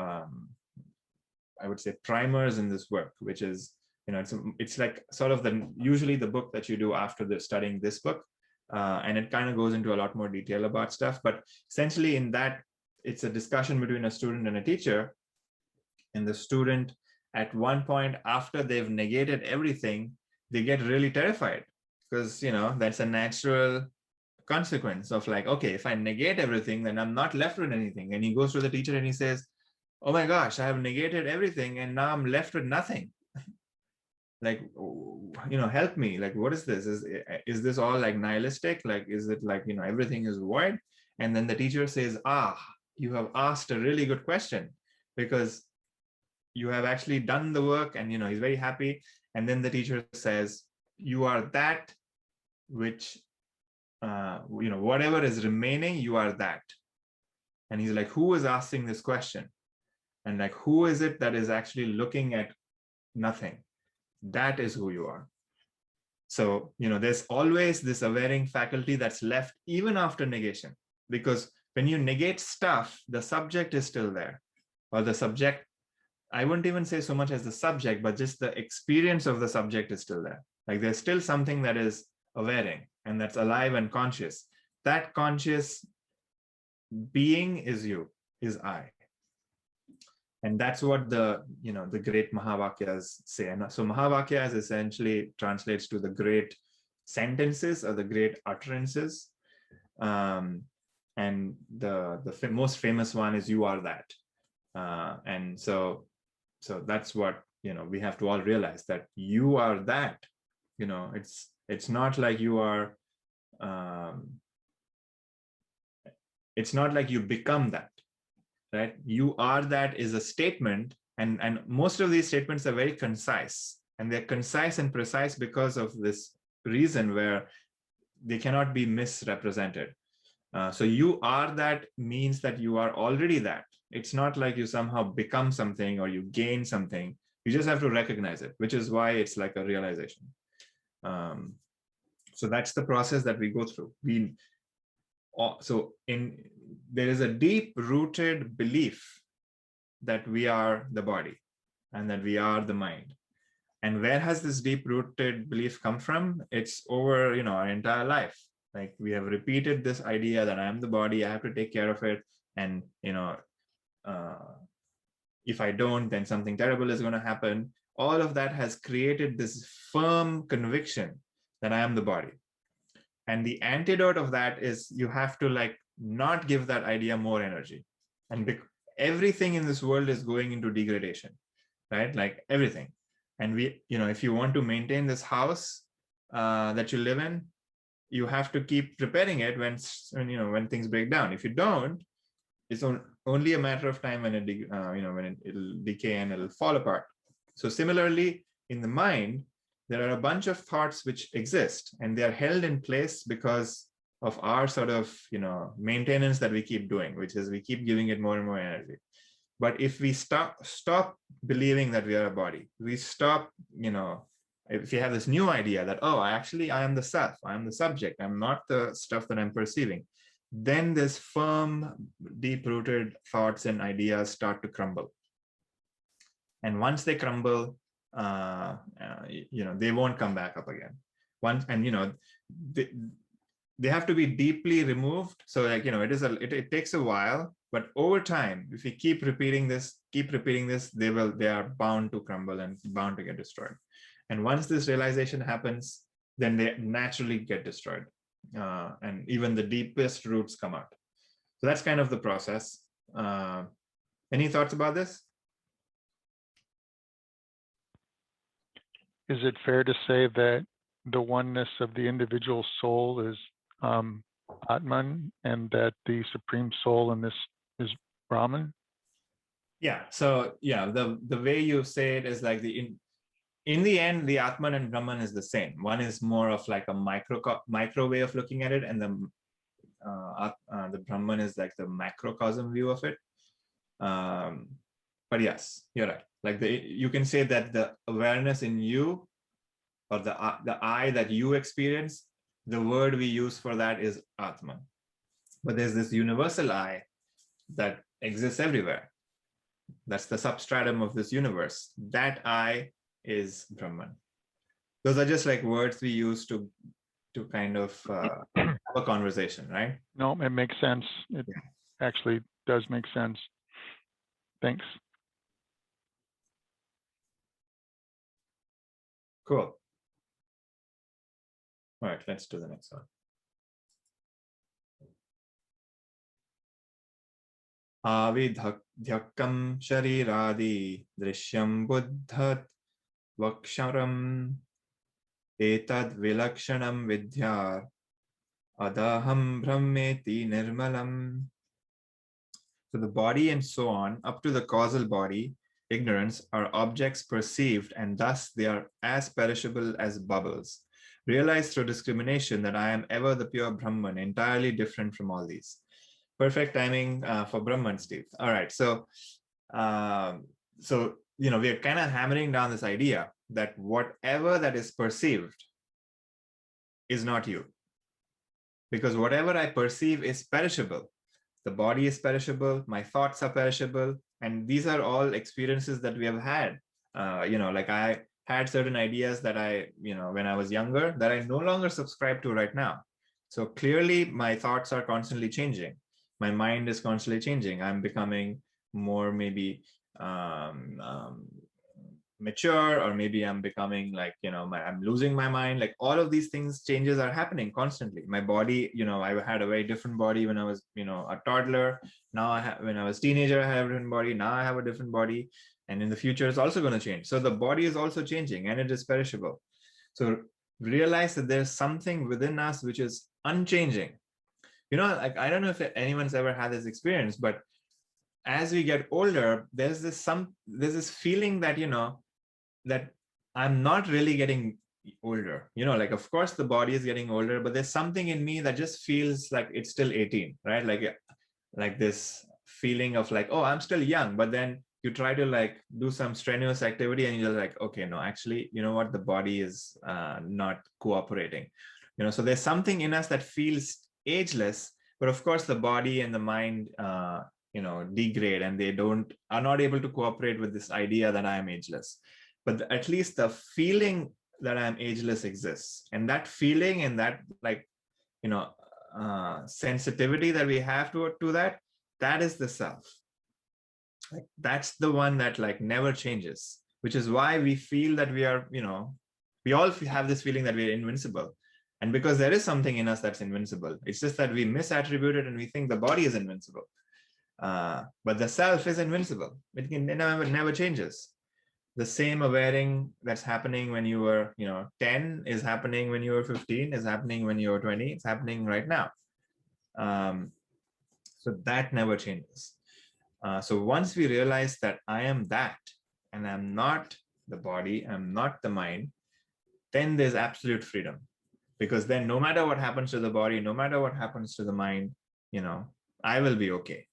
A: I would say primers in this work, which is it's like sort of usually the book that you do after studying this book, and it kind of goes into a lot more detail about stuff. But essentially, in that, it's a discussion between a student and a teacher, and the student at one point after they've negated everything, they get really terrified because that's a natural consequence of like, okay, if I negate everything, then I'm not left with anything. And he goes to the teacher and he says, oh my gosh, I have negated everything and now I'm left with nothing. Like, help me. Like, what is this? Is this all like nihilistic? Like, is it like, everything is void? And then the teacher says, you have asked a really good question, because you have actually done the work. And, he's very happy. And then the teacher says, you are that which, whatever is remaining, you are that. And he's like, who is asking this question? And like, who is it that is actually looking at nothing? That is who you are. So, there's always this awareing faculty that's left even after negation, because when you negate stuff, the subject is still there, or the subject, I wouldn't even say so much as the subject, but just the experience of the subject is still there. Like there's still something that is awareing and that's alive and conscious. That conscious being is I. And that's what the great Mahavakyas say. And so Mahavakyas essentially translates to the great sentences or the great utterances. And the most famous one is, you are that. And so that's what, we have to all realize, that you are that. It's not like you are, it's not like you become that. Right? You are that is a statement, and most of these statements are very concise, and they're concise and precise because of this reason where they cannot be misrepresented. So you are that means that you are already that. It's not like you somehow become something or you gain something. You just have to recognize it, which is why it's like a realization. So that's the process that we go through. There is a deep-rooted belief that we are the body and that we are the mind. And where has this deep-rooted belief come from? It's over, our entire life. Like we have repeated this idea that I am the body, I have to take care of it, and if I don't, then something terrible is going to happen. All of that has created this firm conviction that I am the body. And the antidote of that is you have to like not give that idea more energy. And everything in this world is going into degradation, right? Like everything. And if you want to maintain this house that you live in, you have to keep repairing it when things break down. If you don't, it's only a matter of time when it'll decay and it'll fall apart. So similarly, in the mind, there are a bunch of thoughts which exist, and they are held in place because of our sort of, maintenance that we keep doing, which is we keep giving it more and more energy. But if we stop believing that we are a body, we stop, if you have this new idea that, oh, I am the self, I am the subject, I'm not the stuff that I'm perceiving, then this firm, deep-rooted thoughts and ideas start to crumble. And once they crumble, they won't come back up again. They have to be deeply removed. So like, it takes a while, but over time, if we keep repeating this, they are bound to crumble and bound to get destroyed. And once this realization happens, then they naturally get destroyed. and even the deepest roots come out. So that's kind of the process. Any thoughts about this?
B: Is it fair to say that the oneness of the individual soul is Atman, and that the supreme soul in this is Brahman?
A: Yeah. So yeah, the way you say it is like in the end, the Atman and Brahman is the same. One is more of like a micro way of looking at it, and the Brahman is like the macrocosm view of it. But yes, you're right. Like you can say that the awareness in you, or the I that you experience, the word we use for that is Atman. But there's this universal I that exists everywhere. That's the substratum of this universe. That I is Brahman. Those are just like words we use to kind of have a conversation, right?
B: No, it makes sense. It actually does make sense. Thanks.
A: Cool. All right, let's do the next one. Avidhyakam shariradi drishyam buddhat vaksharam etad vilakshanam vidyar adaham brahmeti nirmalam. So the body and so on, up to the causal body, ignorance, are objects perceived, and thus they are as perishable as bubbles. Realize through discrimination that I am ever the pure Brahman, entirely different from all these. Perfect timing for Brahman, Steve. All right, so we are kind of hammering down this idea that whatever that is perceived is not you, because whatever I perceive is perishable. The body is perishable, my thoughts are perishable, and these are all experiences that we have had. Like I had certain ideas that when I was younger, that I no longer subscribe to right now. So clearly my thoughts are constantly changing. My mind is constantly changing. I'm becoming more maybe mature, or maybe I'm becoming like, I'm losing my mind. Like all of these changes are happening constantly. My body, I had a very different body when I was, a toddler. Now when I was teenager, I have a different body. Now I have a different body. And in the future, it's also going to change. So the body is also changing, and it is perishable. So realize that there's something within us which is unchanging. Like, I don't know if anyone's ever had this experience, but as we get older, there's this feeling that, that I'm not really getting older. Like, of course the body is getting older, but there's something in me that just feels like it's still 18, right? Like this feeling of like, oh, I'm still young, but then you try to like do some strenuous activity and you're like, okay, no, actually, you know what? The body is not cooperating. So there's something in us that feels ageless, but of course the body and the mind, degrade, and they are not able to cooperate with this idea that I am ageless. But at least the feeling that I'm ageless exists, and that feeling and that like, sensitivity that we have to that is the self. Like that's the one that like never changes, which is why we feel that we are, we all have this feeling that we're invincible. And because there is something in us that's invincible, it's just that we misattribute it and we think the body is invincible. But the self is invincible. It never changes. The same awareing that's happening when you were 10 is happening when you were 15, is happening when you were 20, it's happening right now. So that never changes. So once we realize that I am that, and I'm not the body, I'm not the mind, then there's absolute freedom. Because then no matter what happens to the body, no matter what happens to the mind, I will be okay.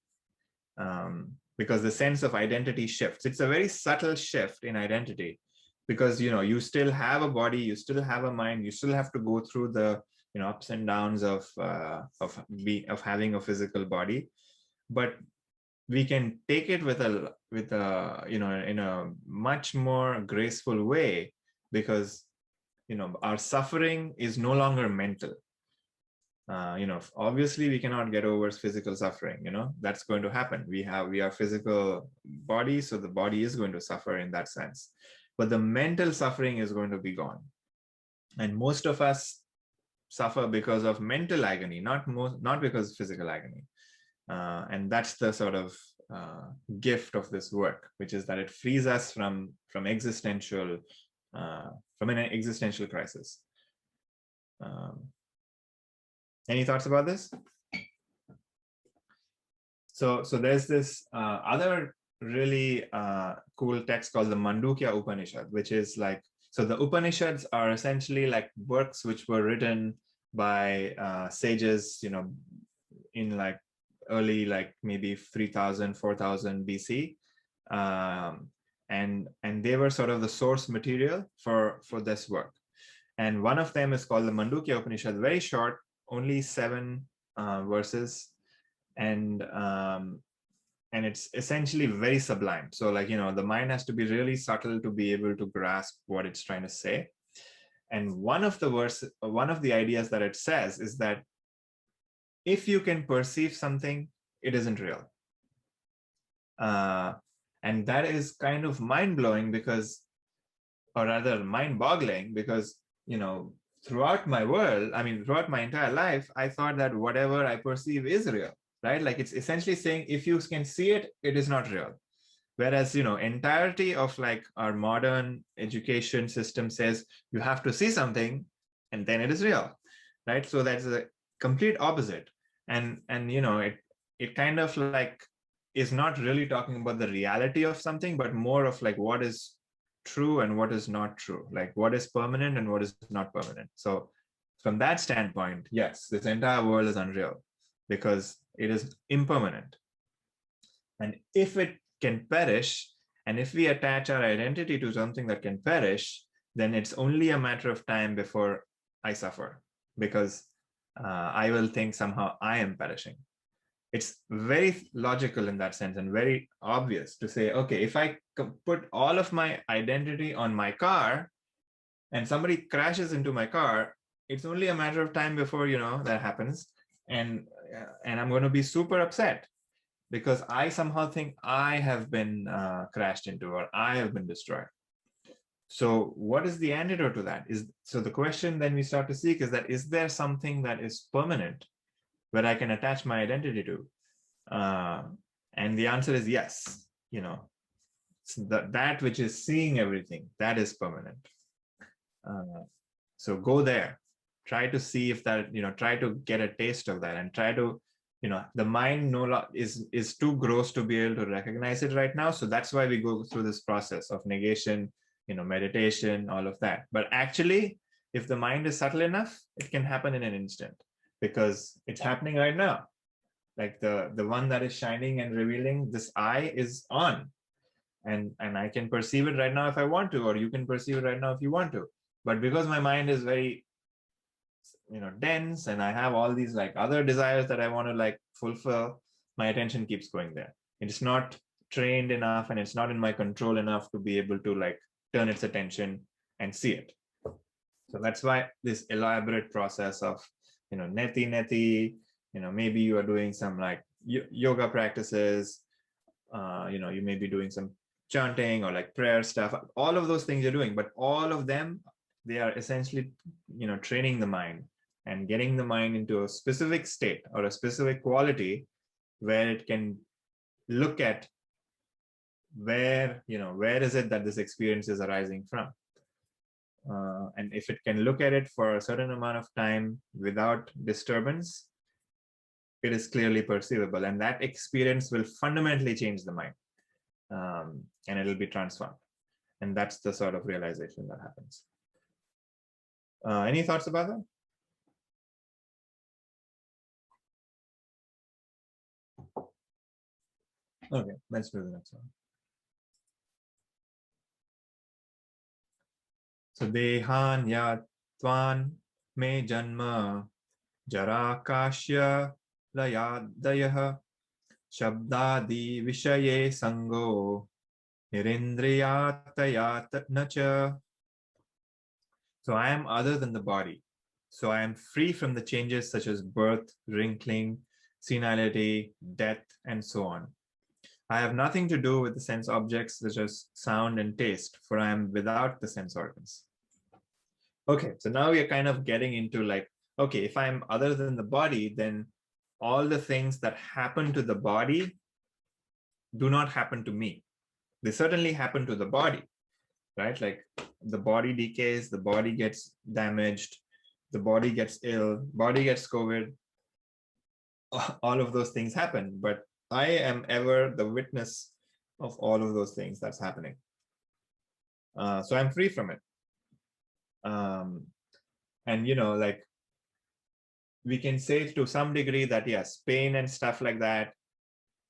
A: Because the sense of identity shifts. It's a very subtle shift in identity, because you still have a body, you still have a mind, you still have to go through the ups and downs of having a physical body, but we can take it with a in a much more graceful way, because our suffering is no longer mental. Obviously we cannot get over physical suffering, that's going to happen. We are physical bodies, so the body is going to suffer in that sense, but the mental suffering is going to be gone. And most of us suffer because of mental agony, not because of physical agony. And that's the sort of gift of this work, which is that it frees us from an existential crisis. Any thoughts about this? So there's this other really cool text called the Manduka Upanishad, which is like, so the Upanishads are essentially like works which were written by sages, you know, in like early, like maybe 3000, 4000 BC. And they were sort of the source material for this work. And one of them is called the Manduka Upanishad, very short, only 7 verses. And it's essentially very sublime. So like, you know, the mind has to be really subtle to be able to grasp what it's trying to say. And one of the ideas that it says is that if you can perceive something, it isn't real. And that is kind of mind-blowing because, or rather mind-boggling, because, you know, throughout my entire life, I thought that whatever I perceive is real, right? Like it's essentially saying, if you can see it, it is not real. Whereas, you know, entirety of like our modern education system says you have to see something and then it is real, right? So that's a complete opposite. And you know, it kind of like is not really talking about the reality of something, but more of like what is true and what is not true, like what is permanent and what is not permanent. So from that standpoint, yes, this entire world is unreal because it is impermanent. And if it can perish, and if we attach our identity to something that can perish, then it's only a matter of time before I suffer, because I will think somehow I am perishing. It's very logical in that sense and very obvious to say, okay, if I put all of my identity on my car and somebody crashes into my car, it's only a matter of time before, you know, that happens. And I'm going to be super upset because I somehow think I have been crashed into or I have been destroyed. So what is the antidote to that? So the question then we start to seek is that, is there something that is permanent where I can attach my identity to? And the answer is yes. You know, that which is seeing everything, that is permanent. So go there, try to see if that, you know, try to get a taste of that and try to, you know, the mind is too gross to be able to recognize it right now. So that's why we go through this process of negation, you know, meditation, all of that. But actually, if the mind is subtle enough, it can happen in an instant because it's happening right now. Like the one that is shining and revealing, this eye is on, and I can perceive it right now if I want to, or you can perceive it right now if you want to. But because my mind is very, you know, dense, and I have all these like other desires that I want to like fulfill, my attention keeps going there. It's not trained enough and it's not in my control enough to be able to like turn its attention and see it. So that's why this elaborate process of, you know, neti, you know, maybe you are doing some like yoga practices, you know, you may be doing some chanting or like prayer stuff, all of those things you're doing, but all of them, they are essentially, you know, training the mind and getting the mind into a specific state or a specific quality where it can look at where, you know, where is it that this experience is arising from. And if it can look at it for a certain amount of time without disturbance, it is clearly perceivable, and that experience will fundamentally change the mind, and it'll be transformed. And that's the sort of realization that happens. Any thoughts about that? Okay, let's do the next one. So dehan yatvan me janma jarakashya layadayah shabdadi vishaye sango nirindriyatayat nacha. So I am other than the body. So I am free from the changes such as birth, wrinkling, senility, death, and so on. I have nothing to do with the sense objects such as sound and taste, for I am without the sense organs. Okay, so now we are kind of getting into like okay, if I'm other than the body, then all the things that happen to the body do not happen to me. They certainly happen to the body, right? Like the body decays, the body gets damaged, the body gets ill, body gets COVID, all of those things happen, but I am ever the witness of all of those things that's happening. So I'm free from it. And, you know, like we can say to some degree that, yes, pain and stuff like that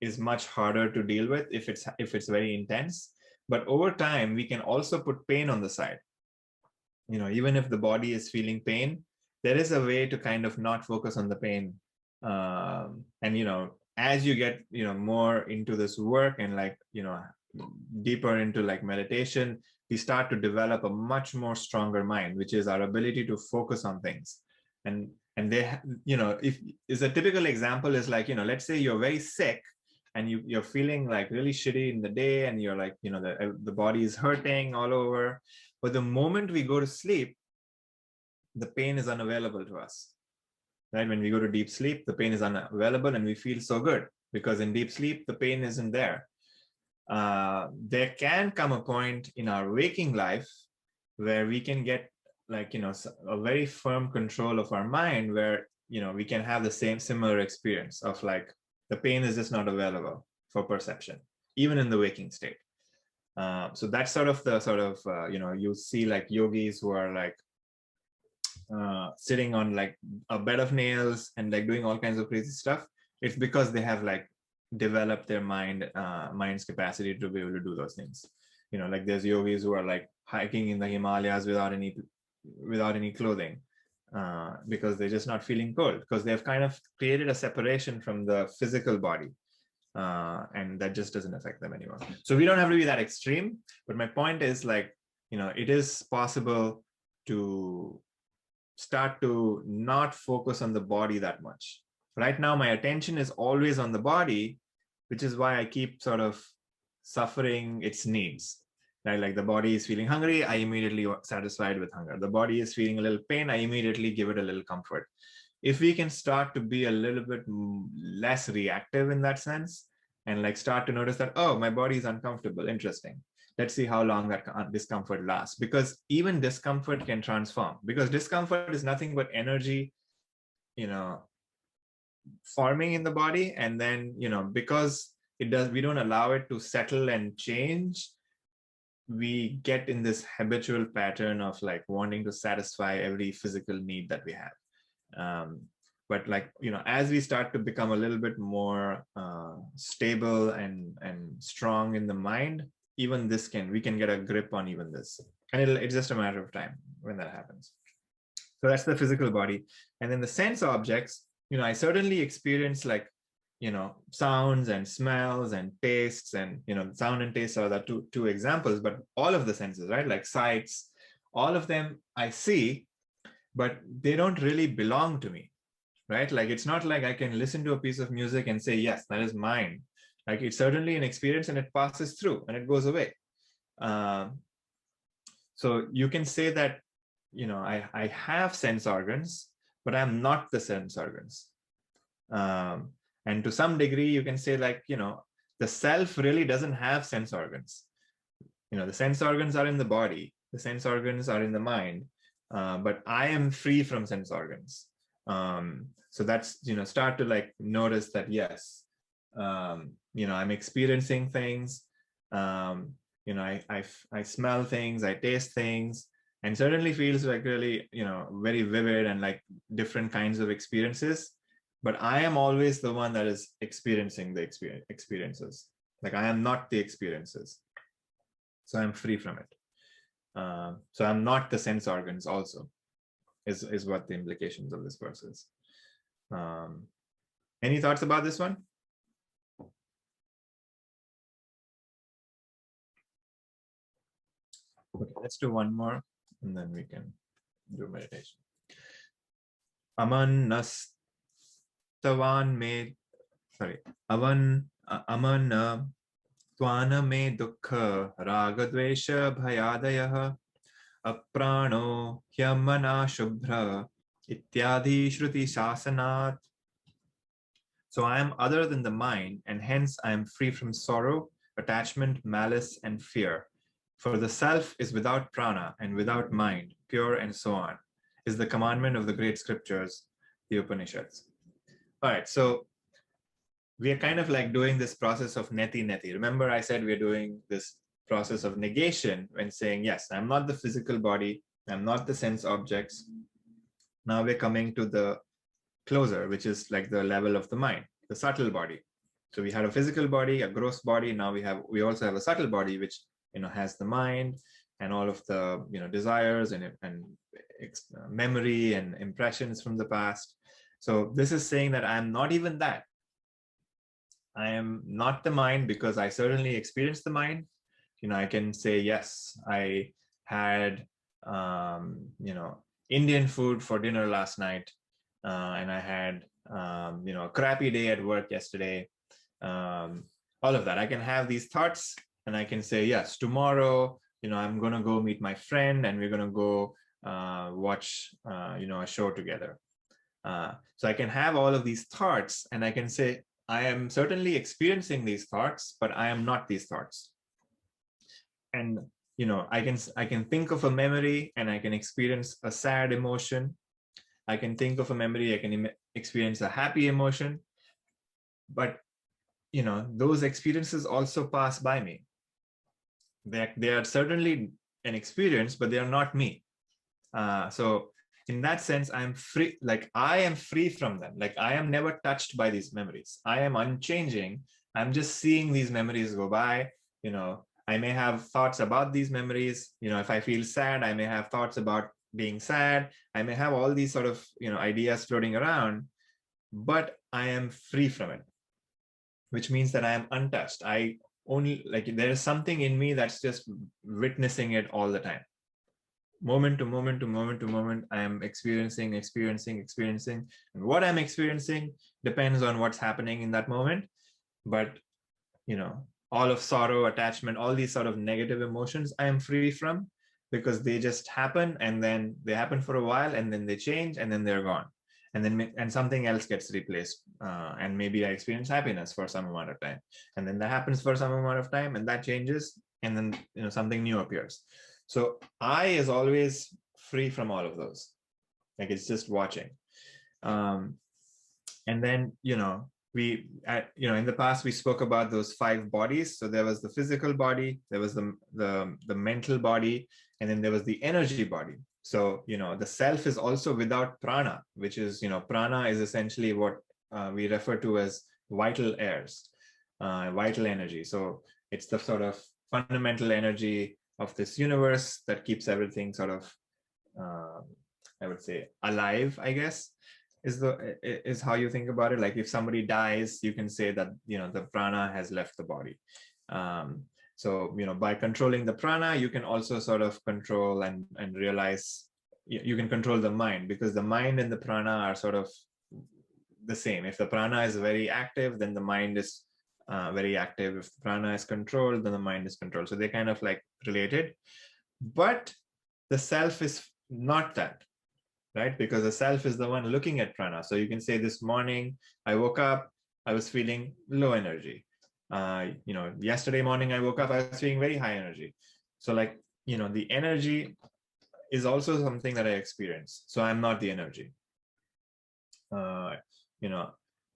A: is much harder to deal with if it's very intense. But over time, we can also put pain on the side. You know, even if the body is feeling pain, there is a way to kind of not focus on the pain. And, you know, as you get, you know, more into this work and like, you know, deeper into like meditation, we start to develop a much more stronger mind, which is our ability to focus on things. And they, you know, if is a typical example is like, you know, let's say you're very sick and you're feeling like really shitty in the day and you're like, you know, the body is hurting all over. But the moment we go to sleep, the pain is unavailable to us, right? When we go to deep sleep, the pain is unavailable and we feel so good because in deep sleep, the pain isn't there. There can come a point in our waking life where we can get like, you know, a very firm control of our mind where, you know, we can have the similar experience of like the pain is just not available for perception, even in the waking state. So that's sort of the you know, you see like yogis who are like sitting on like a bed of nails and like doing all kinds of crazy stuff. It's because they have like developed their mind's capacity to be able to do those things. You know, like there's yogis who are like hiking in the Himalayas without any clothing because they're just not feeling cold because they've kind of created a separation from the physical body. And that just doesn't affect them anymore. So we don't have to be that extreme. But my point is like, you know, it is possible to start to not focus on the body that much. Right now, my attention is always on the body, which is why I keep sort of suffering its needs. Right? Like the body is feeling hungry, I immediately satisfied with hunger. The body is feeling a little pain, I immediately give it a little comfort. If we can start to be a little bit less reactive in that sense, and like start to notice that, oh, my body is uncomfortable, interesting. Let's see how long that discomfort lasts, because even discomfort can transform, because discomfort is nothing but energy, you know, forming in the body. And then, you know, because we don't allow it to settle and change, we get in this habitual pattern of like wanting to satisfy every physical need that we have. But like, you know, as we start to become a little bit more stable and strong in the mind, even this we can get a grip on even this. And it's just a matter of time when that happens. So that's the physical body. And then the sense objects, you know, I certainly experience like, you know, sounds and smells and tastes, and, you know, sound and taste are the two examples, but all of the senses, right? Like sights, all of them I see, but they don't really belong to me, right? Like, it's not like I can listen to a piece of music and say, yes, that is mine. Like, it's certainly an experience and it passes through and it goes away. So you can say that, you know, I have sense organs, but I'm not the sense organs. And to some degree, you can say like, you know, the self really doesn't have sense organs. You know, the sense organs are in the body, the sense organs are in the mind, but I am free from sense organs. So that's, you know, start to like notice that, yes, you know, I'm experiencing things, you know, I smell things, I taste things, and certainly feels like really, you know, very vivid and like different kinds of experiences. But I am always the one that is experiencing the experiences. Like, I am not the experiences. So I'm free from it. So I'm not the sense organs also, is what the implications of this verse is. Any thoughts about this one? Okay, let's do one more and then we can do meditation. Aman me Twana me dukkha ragadvesha bhayadayah aprano hyamana shubhra Ityadi Shruti Shasanat. So I am other than the mind, and hence I am free from sorrow, attachment, malice, and fear. For the self is without prana and without mind, pure and so on, is the commandment of the great scriptures, the Upanishads. All right, so we are kind of like doing this process of neti neti. Remember, I said we're doing this process of negation when saying, yes, I'm not the physical body, I'm not the sense objects. Now we're coming to the closer, which is like the level of the mind, the subtle body. So we had a physical body, a gross body. Now we also have a subtle body, which has the mind and all of the desires and memory and impressions from the past. So this is saying that I am not even that. I am not the mind because I certainly experienced the mind. I can say, yes, I had Indian food for dinner last night, and I had a crappy day at work yesterday. All of that, I can have these thoughts, and I can say, yes, tomorrow, I'm going to go meet my friend, and we're going to go watch, a show together. So I can have all of these thoughts, and I can say, I am certainly experiencing these thoughts, but I am not these thoughts. And I can think of a memory, and I can experience a sad emotion. I can think of a memory, I can experience a happy emotion, but those experiences also pass by me. They are certainly an experience, but they are not me. So in that sense, I'm free. Like I am free from them. Like I am never touched by these memories. I am unchanging. I'm just seeing these memories go by. I may have thoughts about these memories. If I feel sad, I may have thoughts about being sad. I may have all these sort of ideas floating around, but I am free from it, which means that I am untouched. I only there is something in me that's just witnessing it all the time. Moment to moment to moment to moment, I am experiencing. And what I'm experiencing depends on what's happening in that moment. But, all of sorrow, attachment, all these sort of negative emotions, I am free from, because they just happen, and then they happen for a while, and then they change, and then they're gone. And something else gets replaced. And maybe I experience happiness for some amount of time. And then that happens for some amount of time, and that changes. And then, something new appears. So I is always free from all of those. Like it's just watching. And then, we, in the past, we spoke about those 5 bodies. So there was the physical body, there was the mental body, and then there was the energy body. So, the self is also without prana, which is, prana is essentially what we refer to as vital airs, vital energy. So it's the sort of fundamental energy of this universe that keeps everything sort of, I would say, alive, I guess, is how you think about it. Like if somebody dies, you can say that, the prana has left the body. So, by controlling the prana, you can also sort of control and realize you can control the mind, because the mind and the prana are sort of the same. If the prana is very active, then the mind is very active. If the prana is controlled, then the mind is controlled. So they're kind of like related. But the self is not that, right? Because the self is the one looking at prana. So you can say this morning, I woke up, I was feeling low energy. Yesterday morning I woke up, I was feeling very high energy. So like, the energy is also something that I experience. So I'm not the energy.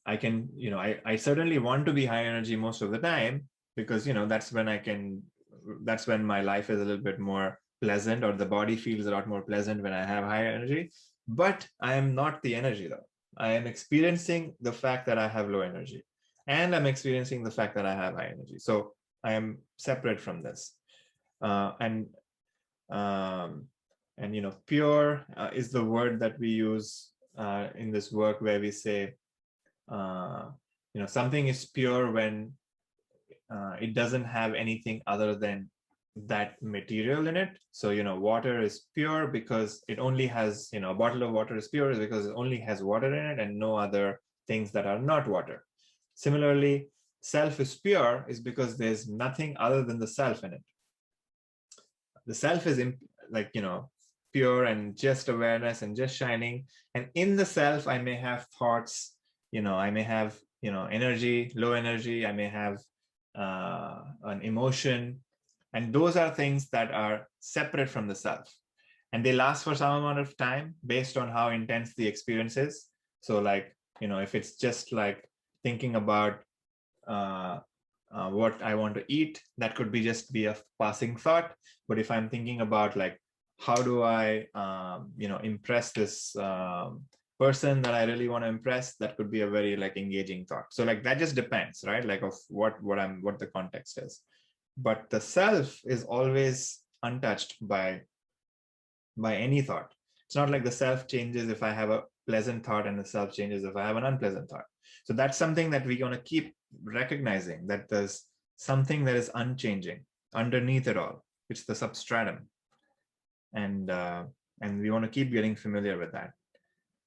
A: I can, I certainly want to be high energy most of the time, because, that's when my life is a little bit more pleasant, or the body feels a lot more pleasant when I have high energy. But I am not the energy though. I am experiencing the fact that I have low energy, and I'm experiencing the fact that I have high energy. So I am separate from this. Pure is the word that we use in this work, where we say, something is pure when it doesn't have anything other than that material in it. So, water is pure because it only has, a bottle of water is pure because it only has water in it and no other things that are not water. Similarly, self is pure is because there's nothing other than the self in it. The self is pure and just awareness and just shining. And in the self, I may have thoughts, I may have, energy, low energy, I may have an emotion. And those are things that are separate from the self. And they last for some amount of time based on how intense the experience is. So like, if it's just like thinking about what I want to eat, that could just be a passing thought. But if I'm thinking about like, how do I, impress this person that I really want to impress, that could be a very like engaging thought. So like that just depends, right? Like of what the context is. But the self is always untouched by any thought. It's not like the self changes if I have a pleasant thought and the self changes if I have an unpleasant thought. So that's something that we're going to keep recognizing, that there's something that is unchanging underneath it all. It's the substratum. And we want to keep getting familiar with that,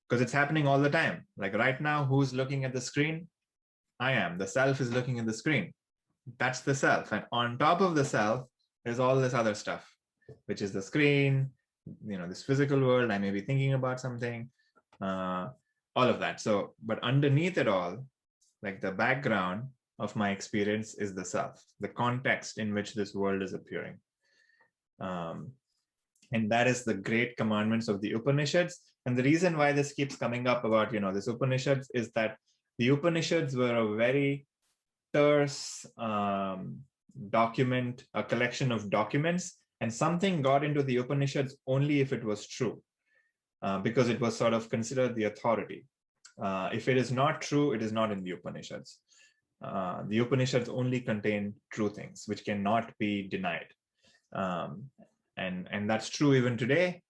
A: because it's happening all the time. Like right now, who's looking at the screen? I am. The self is looking at the screen. That's the self. And on top of the self, there's all this other stuff, which is the screen, this physical world. I may be thinking about something, all of that. So, but underneath it all, like the background of my experience is the self, the context in which this world is appearing. And that is the great commandments of the Upanishads. And the reason why this keeps coming up about, this Upanishads is that the Upanishads were a very terse document, a collection of documents, and something got into the Upanishads only if it was true, because it was sort of considered the authority. If it is not true, it is not in the Upanishads. The Upanishads only contain true things, which cannot be denied. And that's true even today.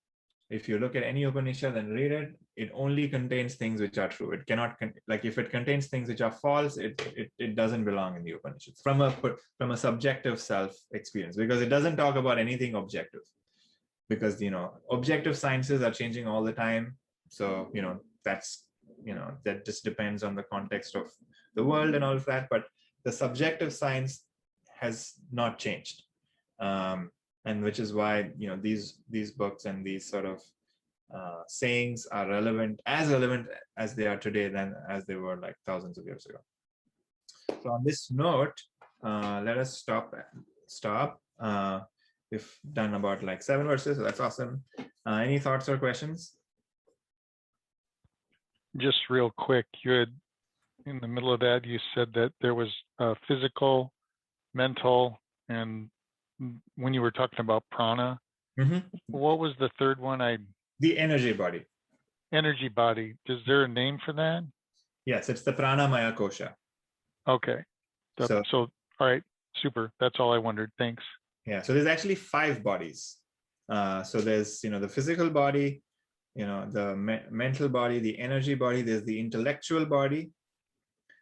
A: If you look at any Upanishad and read it, it only contains things which are true. It cannot, like if it contains things which are false, it doesn't belong in the Upanishads from a subjective self experience, because it doesn't talk about anything objective. Because, objective sciences are changing all the time. So, that's, that just depends on the context of the world and all of that. But the subjective science has not changed. And which is why, these books and these sort of sayings are relevant as they are today than as they were like thousands of years ago. So on this note, let us stop. We've done about like 7 verses, so that's awesome. Any thoughts or questions?
B: Just real quick, you had, in the middle of that, you said that there was physical, mental, and when you were talking about prana, what was the third one?
A: The energy body.
B: Energy body. Is there a name for that?
A: Yes, it's the pranamaya kosha.
B: Okay. So all right, super. That's all I wondered. Thanks.
A: Yeah, so there's actually 5 bodies. So there's, the physical body, the mental body, the energy body, there's the intellectual body.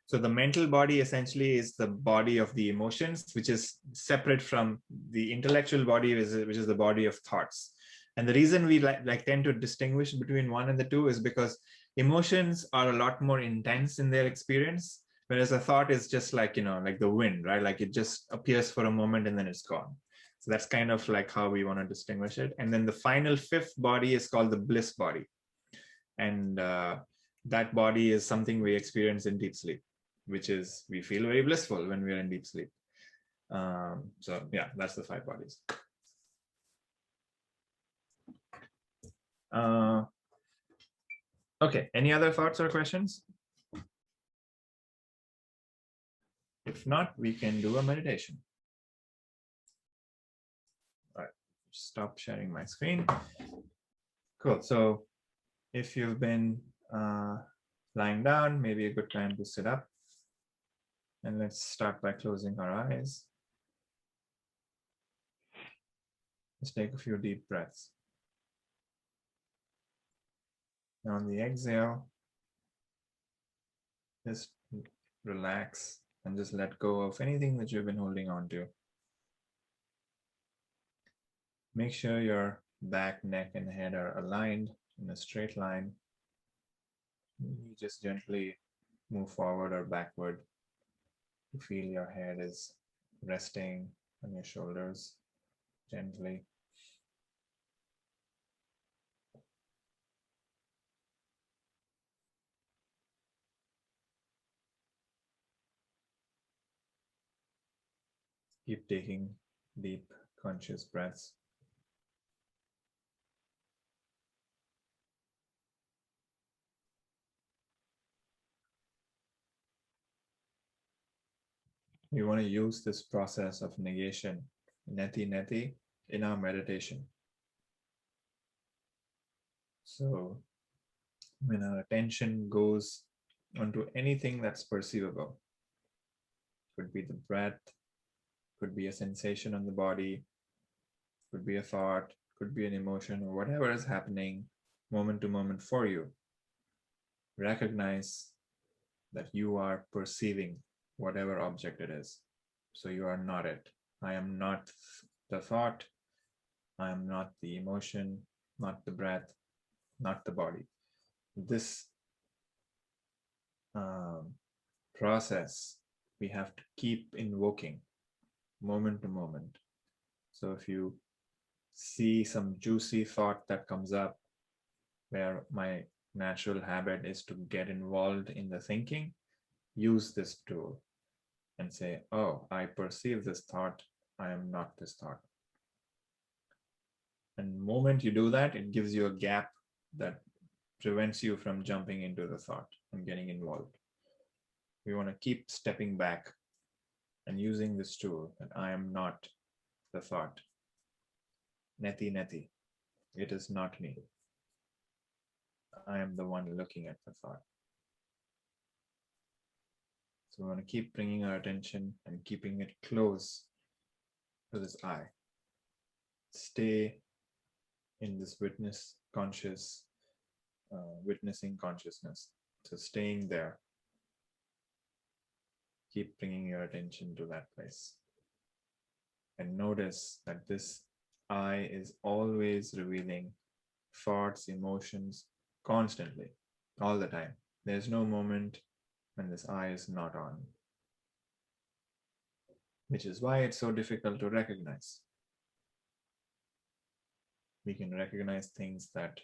A: So the mental body essentially is the body of the emotions, which is separate from the intellectual body, which is the body of thoughts. And the reason we like tend to distinguish between one and the two is because emotions are a lot more intense in their experience, whereas a thought is just like, like the wind, right? Like it just appears for a moment and then it's gone. So that's kind of like how we want to distinguish it. And then the final 5th body is called the bliss body. And that body is something we experience in deep sleep, which is we feel very blissful when we're in deep sleep. So yeah, that's the 5 bodies. Okay, any other thoughts or questions? If not, we can do a meditation. All right, stop sharing my screen. Cool, so if you've been lying down, maybe a good time to sit up. And let's start by closing our eyes. Let's take a few deep breaths. And on the exhale, just relax and just let go of anything that you've been holding on to. Make sure your back, neck, and head are aligned in a straight line. You just gently move forward or backward. You feel your head is resting on your shoulders gently. Keep taking deep, conscious breaths. We want to use this process of negation, neti neti, in our meditation. So when our attention goes onto anything that's perceivable, could be the breath, could be a sensation on the body, could be a thought, could be an emotion, or whatever is happening moment to moment for you, recognize that you are perceiving whatever object it is. So you are not it. I am not the thought. I am not the emotion, not the breath, not the body. This process we have to keep invoking moment to moment. So if you see some juicy thought that comes up where my natural habit is to get involved in the thinking, use this tool and say, oh, I perceive this thought. I am not this thought. And the moment you do that, it gives you a gap that prevents you from jumping into the thought and getting involved. We want to keep stepping back and using this tool that I am not the thought. Neti neti. It is not me. I am the one looking at the thought. So we want to keep bringing our attention and keeping it close to this I. Stay in this witnessing consciousness. So staying there. Keep bringing your attention to that place. And notice that this I is always revealing thoughts, emotions, constantly, all the time. There's no moment when this I is not on, which is why it's so difficult to recognize. We can recognize things that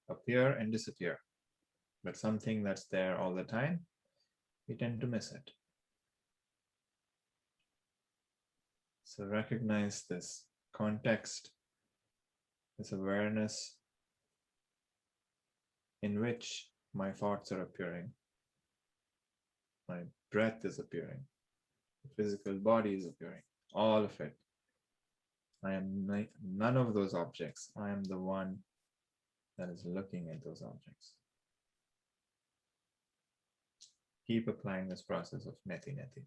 A: appear and disappear, but something that's there all the time, we tend to miss it. So recognize this context, this awareness in which my thoughts are appearing, my breath is appearing, the physical body is appearing, all of it. I am none of those objects. I am the one that is looking at those objects. Keep applying this process of neti neti.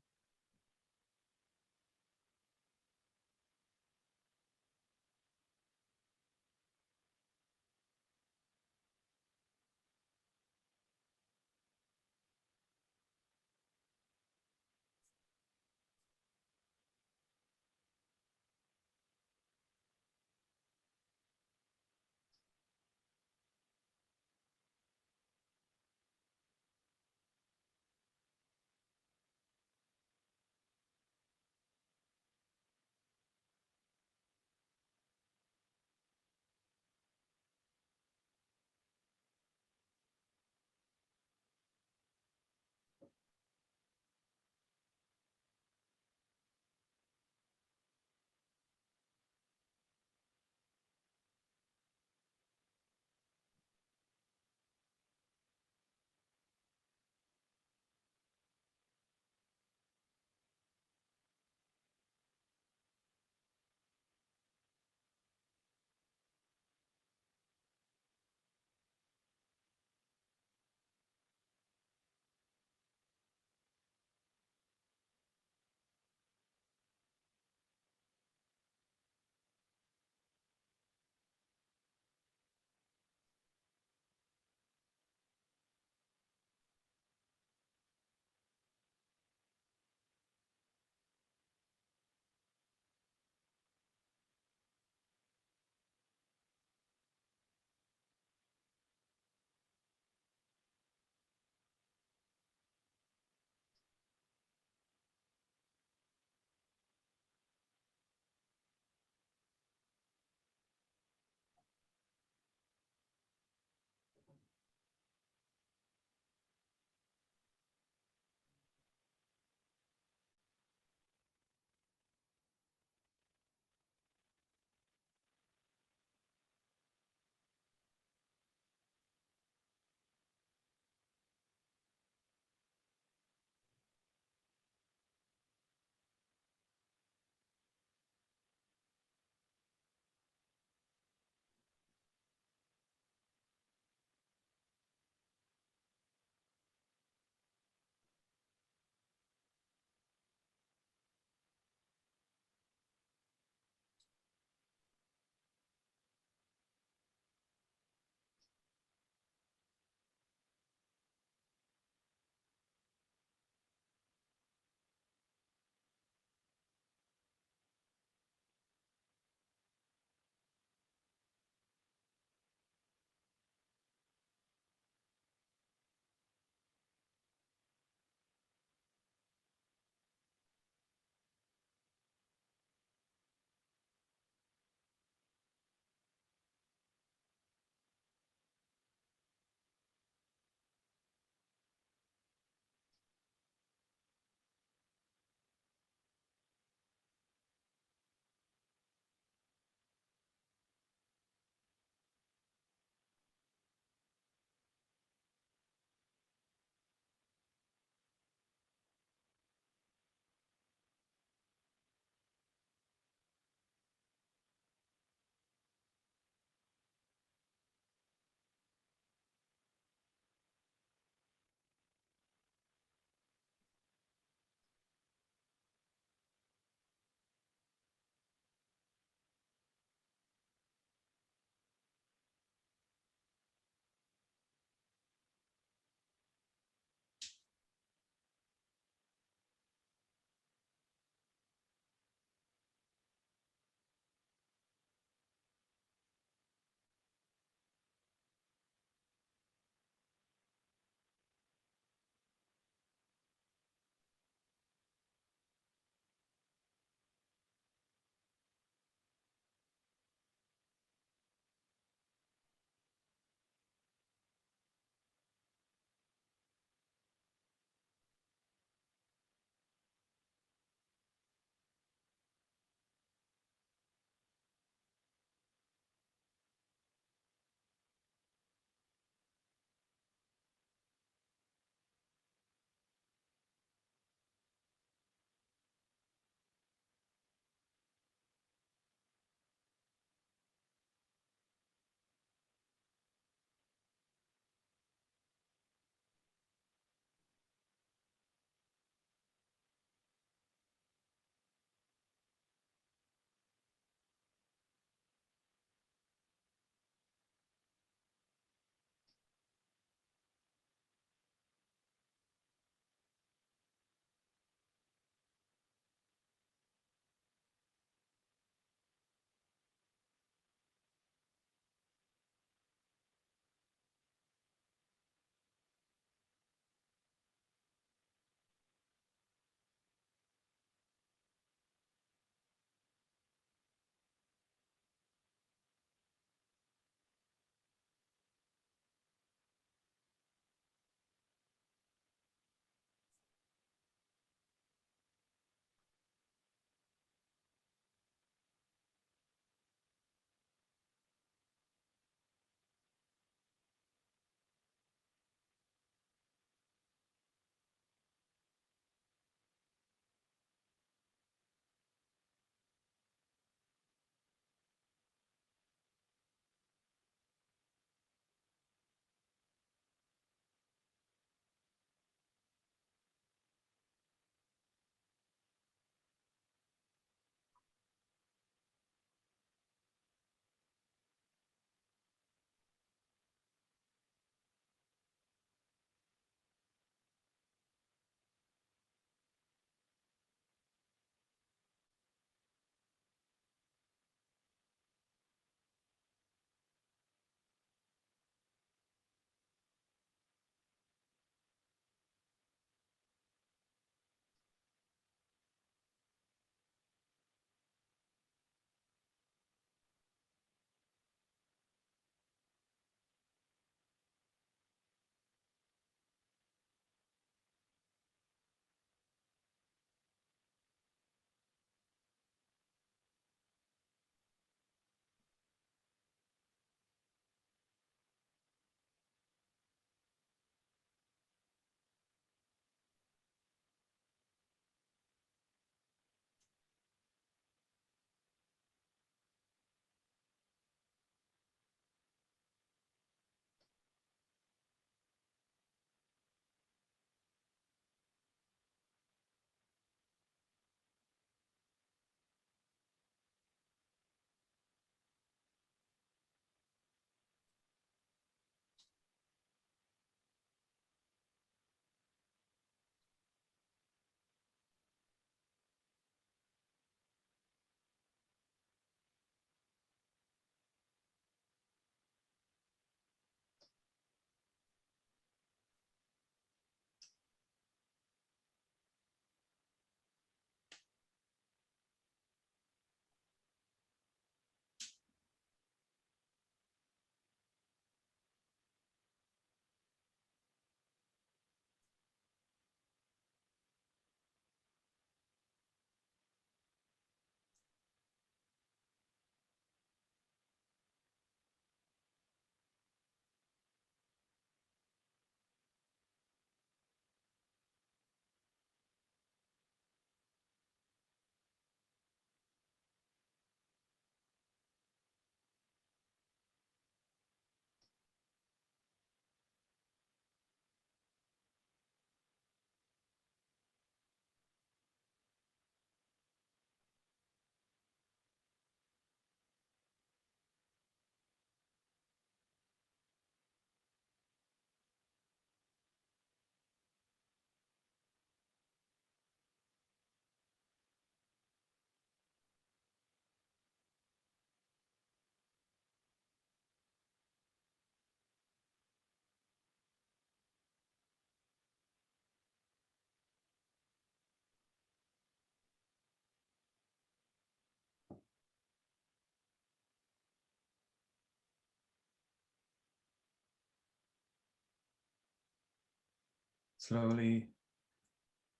A: slowly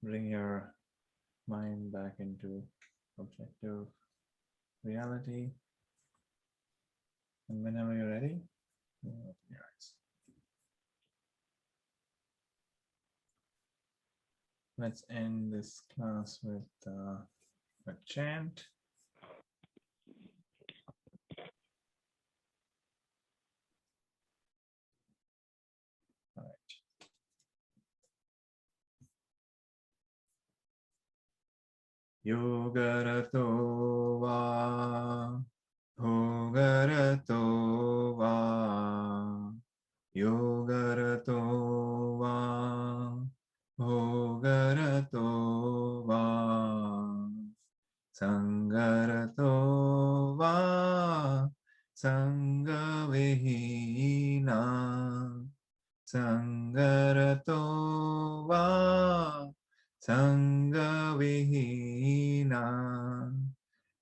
A: bring your mind back into objective reality. And whenever you're ready, you open your eyes. Let's end this class with a chant. All right. Yogarato va, Bhogarato va, Yogarato va, Bhogarato va, Sangarato va, Sangavihina, Sangarato va, Sangavihina,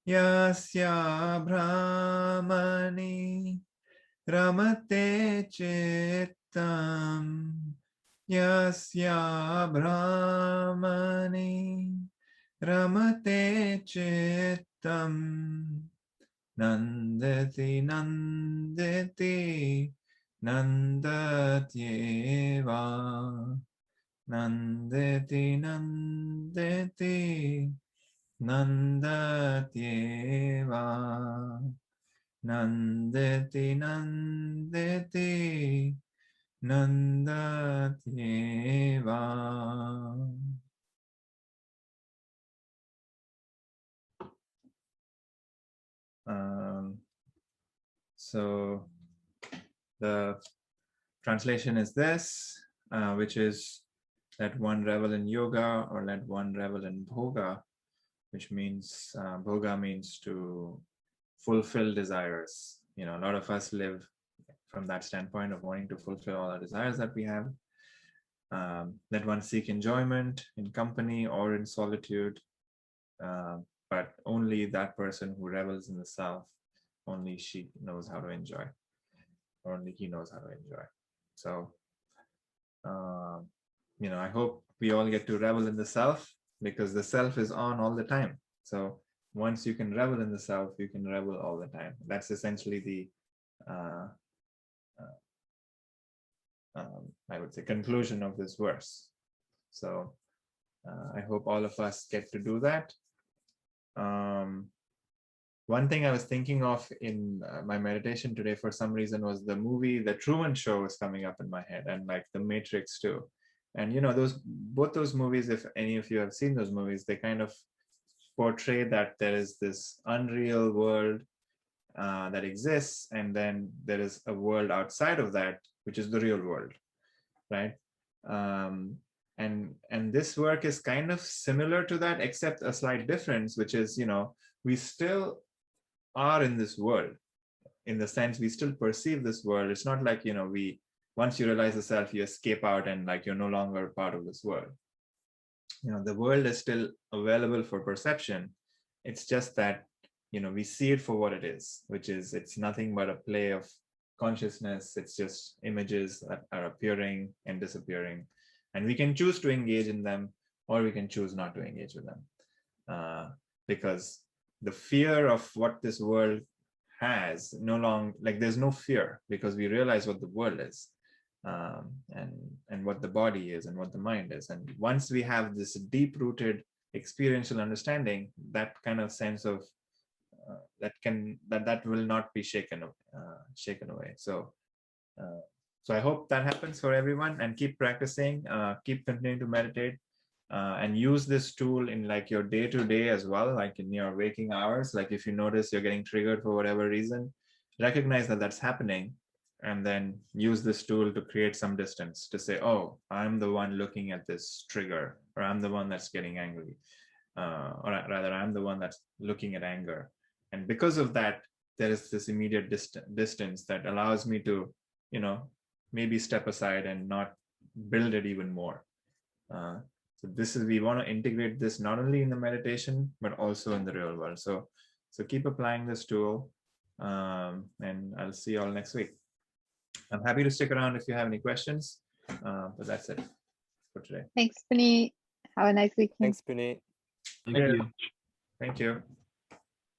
A: Yasya Brahmani Ramate Chittam, Yasya Brahmani Ramate Chittam, Nandati Nandati Nandatyeva, Nandati Nandati Nandatyeva, Nandati Nandati Nandatyeva. So the translation is this, which is let one revel in yoga or let one revel in bhoga, which means bhoga means to fulfill desires. You know, a lot of us live from that standpoint of wanting to fulfill all our desires that we have. Let one seek enjoyment in company or in solitude, but only that person who revels in the self, only she knows how to enjoy, or only he knows how to enjoy. So, you know, I hope we all get to revel in the self, because the self is on all the time. So once you can revel in the self, you can revel all the time. That's essentially the I would say conclusion of this verse. So I hope all of us get to do that. One thing I was thinking of in my meditation today for some reason was the movie The Truman Show was coming up in my head, and like The Matrix too. And you know, both those movies, if any of you have seen those movies, they kind of portray that there is this unreal world that exists, and then there is a world outside of that, which is the real world, right? And this work is kind of similar to that, except a slight difference, which is, you know, we still are in this world, in the sense we still perceive this world. It's not like, you know, once you realize the self, you escape out and like you're no longer part of this world. You know, the world is still available for perception. It's just that, you know, we see it for what it is, which is it's nothing but a play of consciousness. It's just images that are appearing and disappearing, and we can choose to engage in them, or we can choose not to engage with them, because the fear of what this world has no longer, like there's no fear, because we realize what the world is, and what the body is and what the mind is. And once we have this deep-rooted experiential understanding, that kind of sense of that will not be shaken away. So I hope that happens for everyone, and keep practicing, keep continuing to meditate, and use this tool in like your day-to-day as well, like in your waking hours. Like if you notice you're getting triggered for whatever reason, recognize that that's happening, and then use this tool to create some distance, to say, oh, I'm the one looking at this trigger, or I'm the one that's getting angry, or rather I'm the one that's looking at anger. And because of that, there is this immediate distance that allows me to, you know, maybe step aside and not build it even more. So this is, we want to integrate this not only in the meditation, but also in the real world. So keep applying this tool, and I'll see you all next week. I'm happy to stick around if you have any questions, but that's it. for today.
C: Thanks, Puneet. Have a nice weekend.
D: Thanks, Puneet.
B: Thank
A: Yeah.
B: you.
A: Thank you.